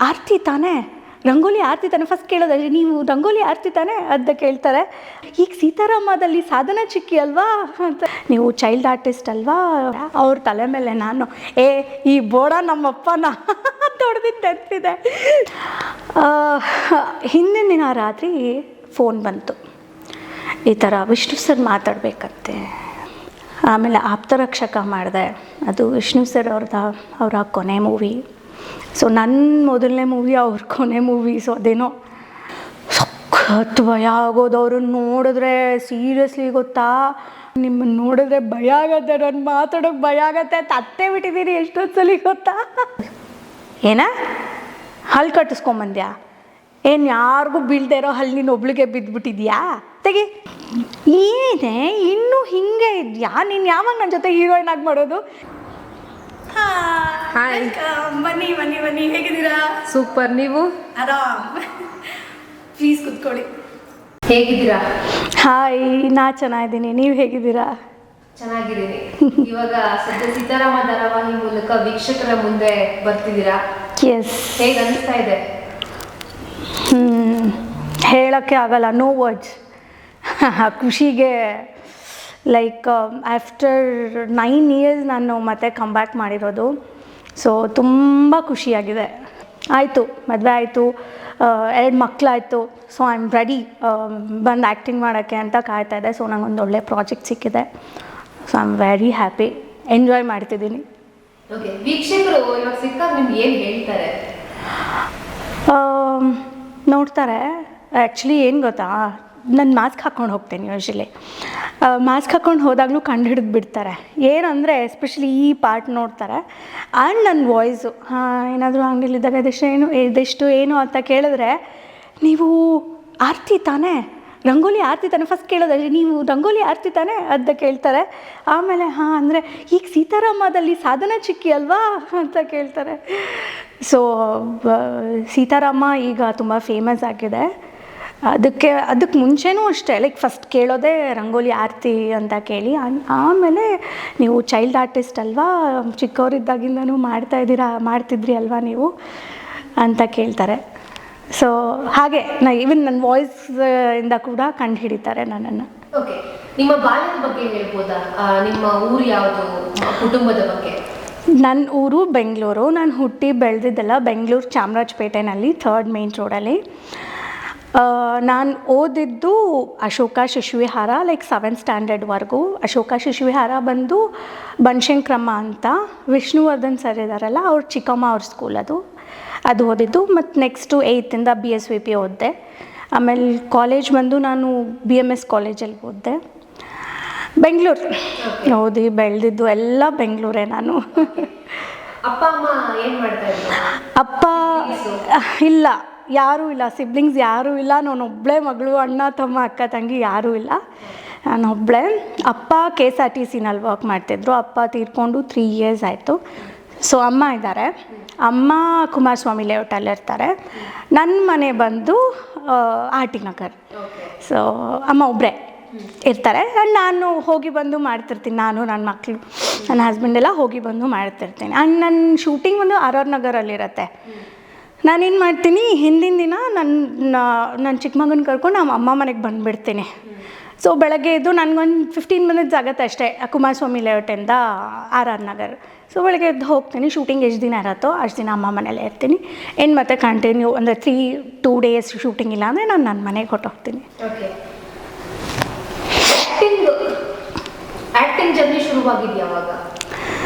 ಆರತಿ ತಾನೇ, ರಂಗೋಲಿ ಆರತಿ ತಾನೆ ಫಸ್ಟ್ ಕೇಳೋದಾದ್ರೆ, ನೀವು ರಂಗೋಲಿ ಆರತಿ ತಾನೆ ಅಂತ ಕೇಳ್ತಾರೆ. ಈಗ ಸೀತಾರಾಮದಲ್ಲಿ ಸಾಧನ ಚಿಕ್ಕಿ ಅಲ್ವಾ ಅಂತ, ನೀವು ಚೈಲ್ಡ್ ಆರ್ಟಿಸ್ಟ್ ಅಲ್ವಾ. ಅವ್ರ ತಲೆ ಮೇಲೆ ನಾನು ಈ ಬೋಡ ನಮ್ಮಪ್ಪನ ತೊಡೆದಿದ್ದು ನೆನಪಿದೆ. ಹಿಂದಿನ ದಿನ ರಾತ್ರಿ ಫೋನ್ ಬಂತು, ಈ ಥರ ವಿಷ್ಣು ಸರ್ ಮಾತಾಡಬೇಕಂತೆ. ಆಮೇಲೆ ಆಪ್ತರಕ್ಷಕ ಮಾಡಿದೆ, ಅದು ವಿಷ್ಣು ಸರ್ ಅವರ ಕೊನೆ ಮೂವಿ. ಸೊ ನನ್ನ ಮೊದಲನೇ ಮೂವಿ, ಅವ್ರ ಕೊನೆ ಮೂವಿ. ಸೊ ಅದೇನೋ ಸಖತ್ ಭಯ ಆಗೋದು. ಅವ್ರನ್ನ ನೋಡಿದ್ರೆ ಸೀರಿಯಸ್ಲಿ ಗೊತ್ತಾ, ನಿಮ್ಮನ್ನು ನೋಡಿದ್ರೆ ಭಯ ಆಗತ್ತೆ, ನಾನು ಮಾತಾಡೋಕ್ಕೆ ಭಯ ಆಗತ್ತೆ. ತತ್ತೇ ಬಿಟ್ಟಿದ್ದೀನಿ ಎಷ್ಟೊಂದು ಸಲ ಗೊತ್ತಾ. ಏನ ಹಲ್ಲು ಕಟ್ಟಿಸ್ಕೊಂಬಂದ್ಯಾ, ಏನು ಯಾರಿಗೂ ಬೀಳ್ದೇ ಇರೋ ಹಲ್ಲು ನೀನು ಒಬ್ಳಿಗೆ ಬಿದ್ದುಬಿಟ್ಟಿದ್ಯಾ, ತೆಗಿ. ಏನೇ ಇನ್ನೂ ಹಿಂಗೆ ಇದೆಯಾ ನೀನು, ಯಾವಾಗ ನನ್ನ ಜೊತೆ ಹೀರೋಯಿನ್ ಆಗಿ ಮಾಡೋದು. ಹಾಯ್, ಬನ್ನಿ ಬನ್ನಿ ಬನ್ನಿ, ಹೇಗಿದ್ದೀರಾ? ಸೂಪರ್. ನೀವು? ಆರಾಮ್, ಪ್ಲೀಸ್ ಕುತ್ಕೊಳ್ಳಿ. ಹೇಗಿದ್ದೀರಾ? ಹಾಯ್, ನಾ ಚೆನ್ನಾಗಿದ್ದೀನಿ, ನೀವು ಹೇಗಿದ್ದೀರಾ? ಚೆನ್ನಾಗಿದ್ದೀನಿ. ಇವಾಗ ಸದ್ಯ ಸೀತಾರಾಮ ಧಾರಾವಾಹಿ ಮೂಲಕ ವೀಕ್ಷಕರ ಮುಂದೆ ಬರ್ತಿದ್ದೀರಾ. ಎಸ್. ಹೇಗೆ ಅನಿಸ್ತಾ ಇದೆ? ಹೇಳೋಕ್ಕೆ ಆಗಲ್ಲ, ನೋ ವರ್ಡ್ಸ್. ಖುಷಿಗೆ ಲೈಕ್ ಆಫ್ಟರ್ 9 years ನಾನು ಮತ್ತೆ ಕಮ್ಬ್ಯಾಕ್ ಮಾಡಿರೋದು. ಸೊ ತುಂಬ ಖುಷಿಯಾಗಿದೆ. ಆಯಿತು, ಮದುವೆ ಆಯಿತು, 2 ಮಕ್ಕಳಾಯಿತು. ಸೊ ಐ ಆಮ್ ರೆಡಿ ಬಂದು ಆ್ಯಕ್ಟಿಂಗ್ ಮಾಡೋಕ್ಕೆ ಅಂತ ಕಾಯ್ತಾ ಇದೆ. ಸೊ ನಂಗೊಂದು ಒಳ್ಳೆ ಪ್ರಾಜೆಕ್ಟ್ ಸಿಕ್ಕಿದೆ. So I am very happy, enjoy ಮಾಡ್ತಿದ್ದೀನಿ. ಓಕೆ, ವೀಕ್ಷಕರು ಇವಾಗ ಸಿಕ್ಕಾಗ ನಿಮ್ಗೆ ಏನು ಹೇಳ್ತಾರೆ? ನೋಡ್ತಾರೆ. ಆ್ಯಕ್ಚುಲಿ ಏನು ಗೊತ್ತಾ, ನಾನು ಮಾಸ್ಕ್ ಹಾಕ್ಕೊಂಡು ಹೋಗ್ತೇನೆ ಯೂಶ್ವಲಿ. ಮಾಸ್ಕ್ ಹಾಕ್ಕೊಂಡು ಹೋದಾಗಲೂ ಕಂಡು ಹಿಡಿದು ಬಿಡ್ತಾರೆ. ಏನಂದರೆ ಎಸ್ಪೆಷಲಿ ಈ ಪಾರ್ಟ್ ನೋಡ್ತಾರೆ. ಆ್ಯಂಡ್ ನನ್ನ ವಾಯ್ಸು ಏನಾದರೂ ಅಂಗಡಿಲಿದ್ದಾಗ ಇದೆಷ್ಟು ಏನು ಅಂತ ಕೇಳಿದ್ರೆ, ನೀವು ಆರತಿ ತಾನೇ, ರಂಗೋಲಿ ಆರತಿ ತಾನೆ ಫಸ್ಟ್ ಕೇಳೋದಾದ್ರೆ, ನೀವು ರಂಗೋಲಿ ಆರತಿ ತಾನೆ ಅಂತ ಕೇಳ್ತಾರೆ. ಆಮೇಲೆ ಅಂದರೆ ಈಗ ಸೀತಾರಾಮದಲ್ಲಿ ಸಾಧನ ಚಿಕ್ಕಿ ಅಲ್ವಾ ಅಂತ ಕೇಳ್ತಾರೆ. ಸೊ ಸೀತಾರಾಮ ಈಗ ತುಂಬ ಫೇಮಸ್ ಆಗಿದೆ. ಅದಕ್ಕೆ ಮುಂಚೆನೂ ಅಷ್ಟೇ, ಲೈಕ್ ಫಸ್ಟ್ ಕೇಳೋದೇ ರಂಗೋಲಿ ಆರತಿ ಅಂತ ಕೇಳಿ. ಆಮೇಲೆ ನೀವು ಚೈಲ್ಡ್ ಆರ್ಟಿಸ್ಟ್ ಅಲ್ವಾ, ಚಿಕ್ಕವರಿದ್ದಾಗಿಂದನೂ ಮಾಡ್ತಿದ್ರಿ ಅಲ್ವಾ ನೀವು ಅಂತ ಕೇಳ್ತಾರೆ. ಸೊ ಹಾಗೆ ಈವನ್ ನನ್ನ ವಾಯ್ಸ್ ಇಂದ ಕೂಡ ಕಂಡು ಹಿಡಿತಾರೆ ನನ್ನನ್ನು. ಓಕೆ, ನಿಮ್ಮ ಬಾಲ್ಯದ ಬಗ್ಗೆ ಹೇಳ್ಬೋದಾ? ನಿಮ್ಮ ಊರು ಯಾವುದು, ಕುಟುಂಬದ ಬಗ್ಗೆ? ನನ್ನ ಊರು ಬೆಂಗಳೂರು. ನಾನು ಹುಟ್ಟಿ ಬೆಳೆದಿದ್ದೆಲ್ಲ ಬೆಂಗಳೂರು ಚಾಮರಾಜಪೇಟೆನಲ್ಲಿ 3rd ಮೇನ್ ರೋಡಲ್ಲಿ. ನಾನು ಓದಿದ್ದು ಅಶೋಕ ಶಿಶುವಿಹಾರ, ಲೈಕ್ 7th ಸ್ಟ್ಯಾಂಡರ್ಡ್ವರೆಗೂ. ಅಶೋಕ ಶಿಶುವಿಹಾರ ಬಂದು ಬನಶಂಕರಮ್ಮ ಅಂತ ವಿಷ್ಣುವರ್ಧನ್ ಸರ್ ಇದ್ದಾರಲ್ಲ, ಅವ್ರ ಚಿಕ್ಕಮ್ಮ ಅವ್ರ ಸ್ಕೂಲ್ ಅದು ಓದಿದ್ದು. ಮತ್ತು ನೆಕ್ಸ್ಟು 8th ಇಂದ BSVP ಓದಿದೆ. ಆಮೇಲೆ ಕಾಲೇಜ್ ಬಂದು ನಾನು BMS ಕಾಲೇಜಲ್ಲಿ ಓದಿದೆ. ಬೆಂಗಳೂರು ಓದಿ ಬೆಳೆದಿದ್ದು ಎಲ್ಲ ಬೆಂಗಳೂರೇ ನಾನು. ಅಪ್ಪ ಅಮ್ಮ ಏನು ಮಾಡ್ತಾ ಇದ್ರು? ಅಪ್ಪ ಇಲ್ಲ, ಯಾರೂ ಇಲ್ಲ, ಸಿಬ್ಲಿಂಗ್ಸ್ ಯಾರೂ ಇಲ್ಲ. ನಾನೊಬ್ಬಳೇ ಮಗಳು, ಅಣ್ಣ ತಮ್ಮ ಅಕ್ಕ ತಂಗಿ ಯಾರೂ ಇಲ್ಲ, ನಾನೊಬ್ಬಳೇ. ಅಪ್ಪ KSRTCನಲ್ಲಿ ವರ್ಕ್ ಮಾಡ್ತಿದ್ರು. ಅಪ್ಪ ತೀರ್ಕೊಂಡು 3 years ಆಯಿತು. ಸೊ ಅಮ್ಮ ಇದ್ದಾರೆ. ಅಮ್ಮ ಕುಮಾರಸ್ವಾಮಿ ಲೇಔಟಲ್ಲಿ ಇರ್ತಾರೆ. ನನ್ನ ಮನೆ ಬಂದು RT ನಗರ್. ಸೊ ಅಮ್ಮ ಒಬ್ಬರೇ ಇರ್ತಾರೆ. ಆ್ಯಂಡ್ ನಾನು ಹೋಗಿ ಬಂದು ಮಾಡ್ತಿರ್ತೀನಿ, ನಾನು ನನ್ನ ಮಕ್ಕಳು ನನ್ನ ಹಸ್ಬೆಂಡೆಲ್ಲ ಹೋಗಿ ಬಂದು ಮಾಡ್ತಿರ್ತೀನಿ. ಆ್ಯಂಡ್ ನನ್ನ ಶೂಟಿಂಗ್ ಒಂದು RR ನಗರಲ್ಲಿರುತ್ತೆ. ನಾನೇನು ಮಾಡ್ತೀನಿ, ಹಿಂದಿನ ದಿನ ನನ್ನ ಚಿಕ್ಕ ಮಗನ ಕರ್ಕೊಂಡು ನಮ್ಮ ಅಮ್ಮ ಮನೆಗೆ ಬಂದುಬಿಡ್ತೀನಿ. ಸೊ ಬೆಳಗ್ಗೆ ಎದ್ದು ನನಗೊಂದು 15 minutes ಆಗುತ್ತೆ ಅಷ್ಟೇ, ಕುಮಾರಸ್ವಾಮಿ ಲೇಔಟಿಂದ RR ನಗರ್. ಸೊ ಬೆಳಗ್ಗೆ ಎದ್ದು ಹೋಗ್ತೀನಿ. ಶೂಟಿಂಗ್ ಎಷ್ಟು ದಿನ ಇರುತ್ತೋ ಅಷ್ಟು ದಿನ ಅಮ್ಮ ಮನೇಲೇ ಇರ್ತೀನಿ. ಏನು ಮತ್ತೆ ಕಂಟಿನ್ಯೂ ಅಂದರೆ 2 days ಶೂಟಿಂಗ್ ಇಲ್ಲ ಅಂದರೆ ನಾನು ನನ್ನ ಮನೆಗೆ ಹೊಟ್ಟೋಗ್ತೀನಿ. ಓಕೆ, ಆ್ಯಕ್ಟಿಂಗ್ ಜರ್ನಿ ಶುರುವಾಗಿದ್ದು ಯಾವಾಗ?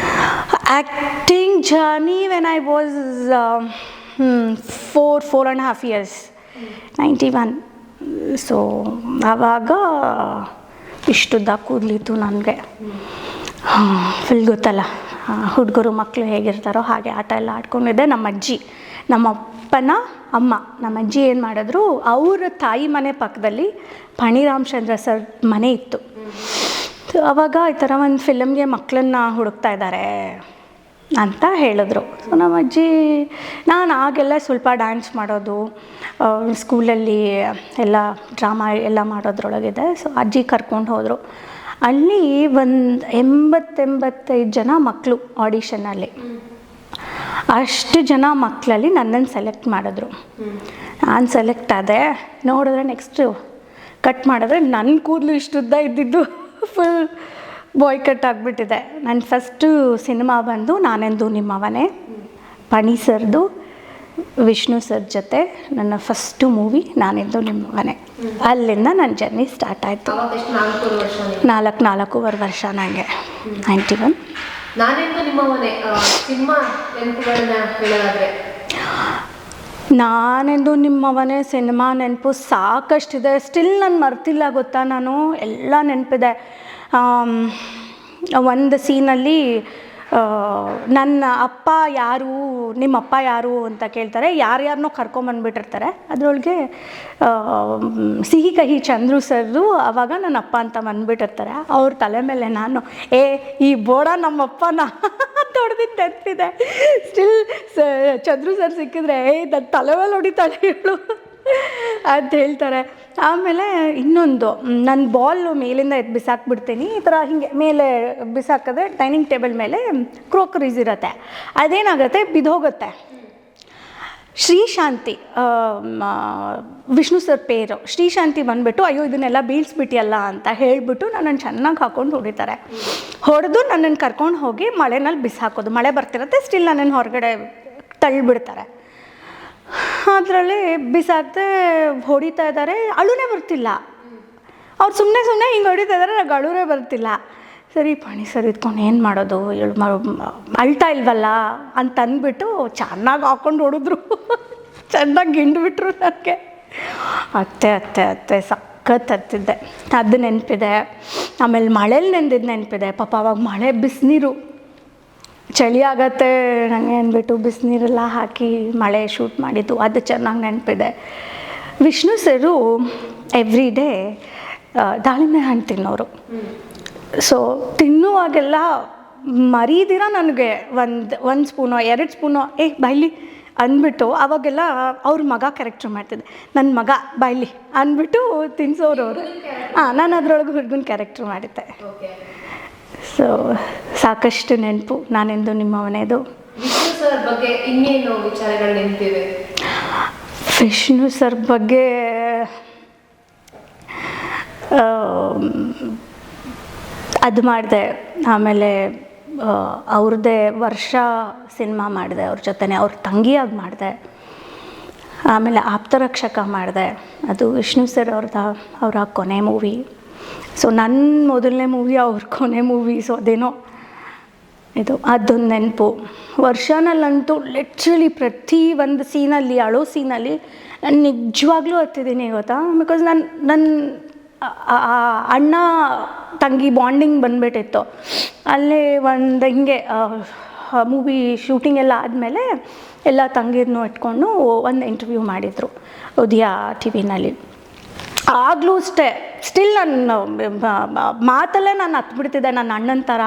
Acting journey when I was 4.5 years, 91. So ಆವಾಗ ಇಷ್ಟುದ್ದ ಕೂದಲಿತ್ತು ನನಗೆ. ಫುಲ್ ಗೊತ್ತಲ್ಲ, ಹುಡುಗರು ಮಕ್ಕಳು ಹೇಗಿರ್ತಾರೋ ಹಾಗೆ ಆಟ ಎಲ್ಲ ಆಡ್ಕೊಂಡಿದ್ದೆ. ನಮ್ಮಪ್ಪನ ಅಮ್ಮ, ನಮ್ಮ ಅಜ್ಜಿ ಏನು ಮಾಡಿದ್ರು, ಅವ್ರ ತಾಯಿ ಮನೆ ಪಕ್ಕದಲ್ಲಿ ಫಣಿರಾಮಚಂದ್ರ ಸರ್ ಮನೆ ಇತ್ತು. ಆವಾಗ ಈ ಥರ ಒಂದು ಫಿಲಮ್ಗೆ ಮಕ್ಕಳನ್ನ ಹುಡುಕ್ತಾ ಇದ್ದಾರೆ ಅಂತ ಹೇಳಿದ್ರು. ಸೊ ನಮ್ಮ ಅಜ್ಜಿ, ನಾನು ಆಗೆಲ್ಲ ಸ್ವಲ್ಪ ಡ್ಯಾನ್ಸ್ ಮಾಡೋದು, ಸ್ಕೂಲಲ್ಲಿ ಎಲ್ಲ ಡ್ರಾಮಾ ಎಲ್ಲ ಮಾಡೋದ್ರೊಳಗಿದೆ. ಸೊ ಅಜ್ಜಿ ಕರ್ಕೊಂಡು ಹೋದರು. ಅಲ್ಲಿ ಒಂದು 80-85 ಜನ ಮಕ್ಕಳು ಆಡಿಷನಲ್ಲಿ. ಅಷ್ಟು ಜನ ಮಕ್ಕಳಲ್ಲಿ ನನ್ನನ್ನು ಸೆಲೆಕ್ಟ್ ಮಾಡಿದ್ರು. ನಾನು ಸೆಲೆಕ್ಟ್ ಆದೆ. ನೋಡಿದ್ರೆ ನೆಕ್ಸ್ಟು ಕಟ್ ಮಾಡಿದ್ರೆ ನನ್ನ ಕೂದಲು ಇಷ್ಟುದ್ದ ಇದ್ದಿದ್ದು ಫುಲ್ ಬಾಯ್ ಕಟ್ ಆಗಿಬಿಟ್ಟಿದೆ. ನನ್ನ ಫಸ್ಟು ಸಿನಿಮಾ ಬಂದು ನಾನೆಂದು ನಿಮ್ಮವನೇ, ಪಣಿ ಸರ್ದು, ವಿಷ್ಣು ಸರ್ ಜೊತೆ ನನ್ನ ಫಸ್ಟು ಮೂವಿ ನಾನೆಂದು ನಿಮ್ಮವನೇ. ಅಲ್ಲಿಂದ ನನ್ನ ಜರ್ನಿ ಸ್ಟಾರ್ಟ್ ಆಯಿತು. 4.5 ವರ್ಷ ನನಗೆ. 91. ನಾನೆಂದು ನಿಮ್ಮವನೇ ಸಿನಿಮಾ ನೆನಪುಗಳನ್ನ ಹೇಳೋದಾದ್ರೆ, ನಾನೆಂದು ನಿಮ್ಮವನೇ ಸಿನಿಮಾ ನೆನಪು ಸಾಕಷ್ಟಿದೆ. ಸ್ಟಿಲ್ ನಾನು ಮರ್ತಿಲ್ಲ ಗೊತ್ತಾ. ನಾನು ಎಲ್ಲ ನೆನಪಿದೆ. ಒಂದು ಸೀನಲ್ಲಿ ನನ್ನ ಅಪ್ಪ ಯಾರು, ನಿಮ್ಮ ಅಪ್ಪ ಯಾರು ಅಂತ ಕೇಳ್ತಾರೆ. ಯಾರ್ಯಾರನ್ನೋ ಕರ್ಕೊಂಬಂದ್ಬಿಟ್ಟಿರ್ತಾರೆ. ಅದರೊಳಗೆ ಸಿಹಿ ಕಹಿ ಚಂದ್ರು ಸರ್ದು ಆವಾಗ ನನ್ನ ಅಪ್ಪ ಅಂತ ಬಂದ್ಬಿಟ್ಟಿರ್ತಾರೆ. ಅವ್ರ ತಲೆ ಮೇಲೆ ನಾನು ಈ ಬೋಡ ನಮ್ಮಪ್ಪನ ತೊಡೆದಿದ್ದು ನೆನಪಿದೆ. ಸ್ಟಿಲ್ ಚಂದ್ರು ಸರ್ ಸಿಕ್ಕಿದ್ರೆ ನನ್ನ ತಲೆ ಮೇಲೆ ಹೊಡಿತಾಳೆ ಹೇಳು ಅಂತ ಹೇಳ್ತಾರೆ. ಆಮೇಲೆ ಇನ್ನೊಂದು, ನನ್ನ ಬಾಲ್ ಮೇಲಿಂದ ಎದ್ದು ಬಿಸಾಕ್ಬಿಡ್ತೀನಿ. ಈ ಥರ ಹಿಂಗೆ ಮೇಲೆ ಬಿಸಾಕಿದ್ರೆ ಡೈನಿಂಗ್ ಟೇಬಲ್ ಮೇಲೆ ಕ್ರೋಕರೀಸ್ ಇರುತ್ತೆ, ಅದೇನಾಗುತ್ತೆ ಬಿದ್ದೋಗುತ್ತೆ. ಶ್ರೀಶಾಂತಿ, ವಿಷ್ಣು ಸರ್ ಪೇರು ಶ್ರೀಶಾಂತಿ ಬಂದುಬಿಟ್ಟು ಅಯ್ಯೋ ಇದನ್ನೆಲ್ಲ ಬೀಳ್ಸ್ಬಿಟ್ಟಿಯಲ್ಲ ಅಂತ ಹೇಳಿಬಿಟ್ಟು ನನ್ನನ್ನು ಚೆನ್ನಾಗಿ ಹಾಕ್ಕೊಂಡು ಹೊಡಿತಾರೆ. ಹೊಡೆದು ನನ್ನನ್ನು ಕರ್ಕೊಂಡು ಹೋಗಿ ಮಳೆನಲ್ಲಿ ಬಿಸಾಕೋದು. ಮಳೆ ಬರ್ತಿರುತ್ತೆ, ಸ್ಟಿಲ್ ನನ್ನನ್ನು ಹೊರಗಡೆ ತಳ್ಳಿಬಿಡ್ತಾರೆ. ಅದರಲ್ಲಿ ಬಿಸಾಕ್ದೆ ಹೊಡಿತಾ ಇದ್ದಾರೆ. ಅಳುನೇ ಬರ್ತಿಲ್ಲ. ಅವ್ರು ಸುಮ್ಮನೆ ಹಿಂಗೆ ಹೊಡಿತಾ ಇದ್ದಾರೆ, ನನಗೆ ಅಳುನೇ ಬರ್ತಿಲ್ಲ. ಸರಿ ಪಣಿ ಸರ್ ಇದ್ಕೊಂಡು ಏನು ಮಾಡೋದು, ಅಳ್ತಾ ಇಲ್ವಲ್ಲ ಅಂತ ಅಂದ್ಬಿಟ್ಟು ಚೆನ್ನಾಗಿ ಹಾಕ್ಕೊಂಡು ಹೊಡಿದ್ರು. ಚೆನ್ನಾಗಿ ಗಿಂಡ್ಬಿಟ್ರು ನನಗೆ. ಅತ್ತೆ ಸಖತ್ ಹತ್ತಿದ್ದೆ, ಅದು ನೆನಪಿದೆ. ಆಮೇಲೆ ಮಳೇಲಿ ನೆಂದಿದ್ದು ನೆನಪಿದೆ. ಪಾಪ ಅವಾಗ ಮಳೆ ಬಿಸಿನೀರು, ಚಳಿ ಆಗತ್ತೆ ನನಗೆ ಅಂದ್ಬಿಟ್ಟು ಬಿಸಿನೀರೆಲ್ಲ ಹಾಕಿ ಮಳೆ ಶೂಟ್ ಮಾಡಿದ್ದು ಅದು ಚೆನ್ನಾಗಿ ನೆನಪಿದೆ. ವಿಷ್ಣು ಸರು ಎವ್ರಿ ಡೇ ದಾಳಿಂಬೆ ಹಣ್ಣು ತಿನ್ನೋರು. ಸೊ ತಿನ್ನುವಾಗೆಲ್ಲ ಮರೀದಿರ ನನಗೆ ಒಂದು ಸ್ಪೂನೋ 2 ಸ್ಪೂನೋ ಬಾಯ್ಲಿ ಅಂದ್ಬಿಟ್ಟು ಅವಾಗೆಲ್ಲ ಅವ್ರ ಮಗ ಕ್ಯಾರೆಕ್ಟರ್ ಮಾಡ್ತಿದ್ದೆ. ನನ್ನ ಮಗ ಬಾಯ್ಲಿ ಅಂದ್ಬಿಟ್ಟು ತಿನ್ಸೋರು ಅವರು. ನಾನು ಅದರೊಳಗೆ ಹುಡುಗನ ಕ್ಯಾರೆಕ್ಟರ್ ಮಾಡಿದ್ದೆ. ಸೊ ಸಾಕಷ್ಟು ನೆನಪು ನಾನೆಂದು ನಿಮ್ಮವನೇದು. ವಿಷ್ಣು ಸರ್ ಬಗ್ಗೆ ಇನ್ನೇನು ವಿಚಾರಗಳು ನೆನಪಿವೆ? ವಿಷ್ಣು ಸರ್ ಬಗ್ಗೆ ಅದು ಮಾಡಿದೆ. ಆಮೇಲೆ ಅವ್ರದ್ದೇ ವರ್ಷ ಸಿನಿಮಾ ಮಾಡಿದೆ, ಅವ್ರ ಜೊತೆನೇ ಅವ್ರ ತಂಗಿಯಾಗಿ ಮಾಡಿದೆ. ಆಮೇಲೆ ಆಪ್ತರಕ್ಷಕ ಮಾಡಿದೆ, ಅದು ವಿಷ್ಣು ಸರ್ ಅವರ ಕೊನೆ ಮೂವಿ. ಸೊ ನನ್ನ ಮೊದಲನೇ ಮೂವಿ ಅವ್ರ ಕೊನೆ ಮೂವಿ. ಸೊ ಅದೇನೋ ಅದೊಂದು ನೆನಪು. ವರ್ಷನಲ್ಲಂತೂ ಲಿಟ್ರಲಿ ಪ್ರತಿ ಒಂದು ಸೀನಲ್ಲಿ, ಅಳೋ ಸೀನಲ್ಲಿ ನಾನು ನಿಜವಾಗ್ಲೂ ಹತ್ತಿದ್ದೀನಿ ಗೊತ್ತಾ. ಬಿಕಾಸ್ ನನ್ನ ಅಣ್ಣ ತಂಗಿ ಬಾಂಡಿಂಗ್ ಬಂದುಬಿಟ್ಟಿತ್ತು. ಅಲ್ಲೇ ಒಂದು ಹಿಂಗೆ ಮೂವಿ ಶೂಟಿಂಗ್ ಎಲ್ಲ ಆದಮೇಲೆ ಎಲ್ಲ ತಂಗಿರನ್ನೂ ಇಟ್ಕೊಂಡು ಒಂದು ಇಂಟರ್ವ್ಯೂ ಮಾಡಿದರು ಉದಯ ಟಿವಿನಲ್ಲಿ. ಆಗಲೂ ಅಷ್ಟೇ ಸ್ಟಿಲ್ ನನ್ನ ಮಾತಲ್ಲೇ ನಾನು ಹತ್ಬಿಡ್ತಿದ್ದೆ, ನನ್ನ ಅಣ್ಣನ ಥರ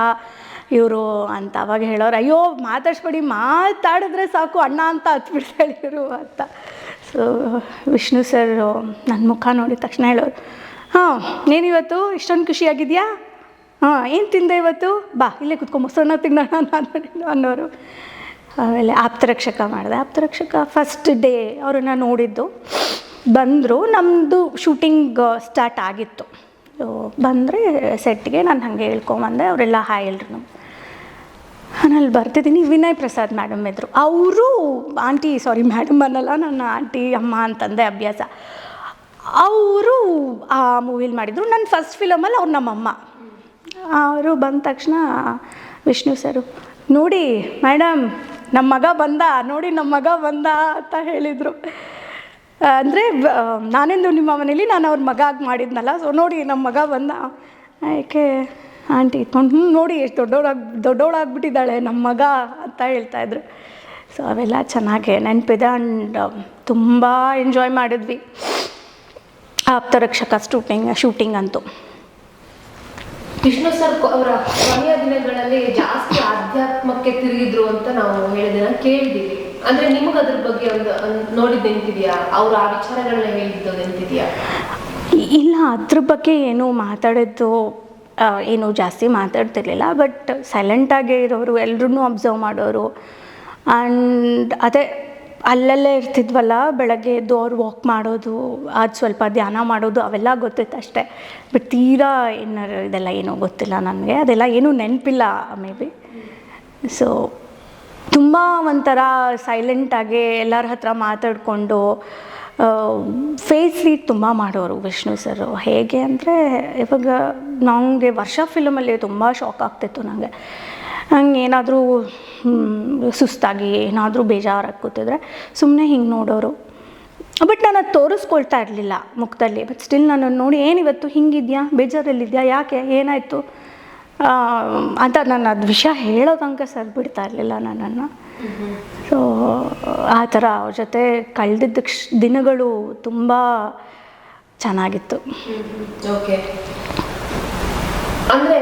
ಇವರು ಅಂತ. ಅವಾಗ ಹೇಳೋರು ಅಯ್ಯೋ ಮಾತಾಡ್ಸ್ಬೇಡಿ, ಮಾತಾಡಿದ್ರೆ ಸಾಕು ಅಣ್ಣ ಅಂತ ಹತ್ಬಿಡ್ತಾಳೆ ಇವರು ಅಂತ. ಸೊ ವಿಷ್ಣು ಸರ್ ನನ್ನ ಮುಖ ನೋಡಿದ ತಕ್ಷಣ ಹೇಳೋರು, ನೀನಿವತ್ತು ಇಷ್ಟೊಂದು ಖುಷಿಯಾಗಿದೆಯಾ, ಏನು ತಿಂದೆ ಇವತ್ತು, ಬಾ ಇಲ್ಲೇ ಕುತ್ಕೊಂಡು ಮೊಸರನ್ನ ತಿನ್ನೋಣ ಅನ್ನೋರು. ಆಮೇಲೆ ಆಪ್ತರಕ್ಷಕ ಮಾಡಿದೆ. ಆಪ್ತರಕ್ಷಕ ಫಸ್ಟ್ ಡೇ ಅವ್ರನ್ನ ನೋಡಿದ್ದು. ಬಂದರು, ನಮ್ಮದು ಶೂಟಿಂಗ್ ಸ್ಟಾರ್ಟ್ ಆಗಿತ್ತು. ಬಂದರೆ ಸೆಟ್ಗೆ ನಾನು ಹಾಗೆ ಹೇಳ್ಕೊಂಬಂದೆ. ಅವರೆಲ್ಲ ಹಾಯ್ ಎಲ್ರು. ನಾನಲ್ಲಿ ಬರ್ತಿದ್ದೀನಿ, ವಿನಯ್ ಪ್ರಸಾದ್ ಮೇಡಮ್ ಇದ್ದರು. ಅವರು ಮೇಡಮ್ ಅನ್ನಲ್ಲ, ನನ್ನ ಆಂಟಿ ಅಮ್ಮ ಅಂತಂದೆ ಅಭ್ಯಾಸ. ಅವರು ಆ ಮೂವಿಲಿ ಮಾಡಿದರು. ನನ್ನ ಫಸ್ಟ್ ಫಿಲಮಲ್ಲಿ ಅವ್ರು ನಮ್ಮಮ್ಮ. ಅವರು ಬಂದ ತಕ್ಷಣ ವಿಷ್ಣು ಸರು ನೋಡಿ ಮೇಡಮ್ ನಮ್ಮ ಮಗ ಬಂದ, ನೋಡಿ ನಮ್ಮ ಮಗ ಬಂದ ಅಂತ ಹೇಳಿದರು. ಅಂದರೆ ನಾನೆಂದು ನಿಮ್ಮ ಮನೇಲಿ ನಾನು ಅವ್ರ ಮಗ ಆಗಿ ಮಾಡಿದ್ನಲ್ಲ. ಸೊ ನೋಡಿ ನಮ್ಮ ಮಗ ಬಂದ. ಯಾಕೆ ಆಂಟಿ ಇಟ್ಕೊಂಡು ನೋಡಿ ಎಷ್ಟು ದೊಡ್ಡವಳಾಗ್ಬಿಟ್ಟಿದ್ದಾಳೆ ನಮ್ಮ ಮಗ ಅಂತ ಹೇಳ್ತಾಯಿದ್ರು. ಸೊ ಅವೆಲ್ಲ ಚೆನ್ನಾಗೆ ನೆನಪಿದೆ. ಆ್ಯಂಡ್ ತುಂಬ ಎಂಜಾಯ್ ಮಾಡಿದ್ವಿ ಆಪ್ತರಕ್ಷಕ ಶೂಟಿಂಗ್ ಅಂತೂ. ವಿಷ್ಣು ಸರ್ ಅವರ ಕೊನೆಯ ದಿನಗಳಲ್ಲಿ ಜಾಸ್ತಿ ಆಧ್ಯಾತ್ಮಕ್ಕೆ ತಿರುಗಿದ್ರು ಅಂತ ನಾವು ಹೇಳಿದ ಕೇಳಿದ್ದೀವಿ. ಅಂದ್ರೆ ನಿಮಗೆ ಅದ್ರ ಬಗ್ಗೆ ಒಂದು ನೋಡಿದ್ದು ನೆನಪಿದೆಯಾ? ಅವರು ಆ ವಿಚಾರಗಳನ್ನ ಹೇಳಿದ್ದು ನೆನಪಿದೆಯಾ? ಇಲ್ಲ, ಅದ್ರ ಬಗ್ಗೆ ಏನೂ ಮಾತಾಡಿದ್ದು ಏನು ಜಾಸ್ತಿ ಮಾತಾಡ್ತಿರ್ಲಿಲ್ಲ. ಬಟ್ ಸೈಲೆಂಟಾಗೇ ಇರೋರು, ಎಲ್ಲರೂ ಅಬ್ಸರ್ವ್ ಮಾಡೋರು. ಆ್ಯಂಡ್ ಅದೇ ಅಲ್ಲಲ್ಲೇ ಇರ್ತಿದ್ವಲ್ಲ, ಬೆಳಗ್ಗೆ ಎದ್ದು ಅವ್ರು ವಾಕ್ ಮಾಡೋದು, ಅದು ಸ್ವಲ್ಪ ಧ್ಯಾನ ಮಾಡೋದು ಅವೆಲ್ಲ ಗೊತ್ತಿತ್ತು ಅಷ್ಟೇ. ಬಟ್ ತೀರಾ ಇನ್ನರ್ ಇದೆಲ್ಲ ಏನೂ ಗೊತ್ತಿಲ್ಲ ನನಗೆ, ಅದೆಲ್ಲ ಏನೂ ನೆನಪಿಲ್ಲ ಮೇ ಬಿ. ಸೊ ತುಂಬ ಒಂಥರ ಸೈಲೆಂಟಾಗಿ ಎಲ್ಲರ ಹತ್ರ ಮಾತಾಡಿಕೊಂಡು ಫೇಸ್ ರೀಡ್ ತುಂಬ ಮಾಡೋರು ವಿಷ್ಣು ಸರು. ಹೇಗೆ ಅಂದರೆ, ಇವಾಗ ನನಗೆ ವರ್ಷ ಫಿಲಮಲ್ಲಿ ತುಂಬ ಶಾಕ್ ಆಗ್ತಿತ್ತು ನನಗೆ. ಹಂಗೆ ಏನಾದರೂ ಸುಸ್ತಾಗಿ ಏನಾದರೂ ಬೇಜಾರಾಗಿ ಕೂತಿದ್ರೆ ಸುಮ್ಮನೆ ಹಿಂಗೆ ನೋಡೋರು. ಬಟ್ ನಾನು ಅದು ತೋರಿಸ್ಕೊಳ್ತಾ ಇರಲಿಲ್ಲ ಮುಖದಲ್ಲಿ. ಬಟ್ ಸ್ಟಿಲ್ ನನ್ನನ್ನು ನೋಡಿ, ಏನಿವತ್ತು ಹಿಂಗಿದೆಯಾ, ಬೇಜಾರಲ್ಲಿದೆಯಾ, ಯಾಕೆ, ಏನಾಯಿತು ಅಂತ ನಾನು ಅದು ವಿಷಯ ಹೇಳೋ ತನಕ ಸರ್ ಬಿಡ್ತಾ ಇರಲಿಲ್ಲ ನನ್ನನ್ನು. ಸೊ ಆ ಥರ ಅವ್ರ ಜೊತೆ ಕಳೆದಿದ್ದ ದಿನಗಳು ತುಂಬ ಚೆನ್ನಾಗಿತ್ತು. ಓಕೆ. ಅಂದರೆ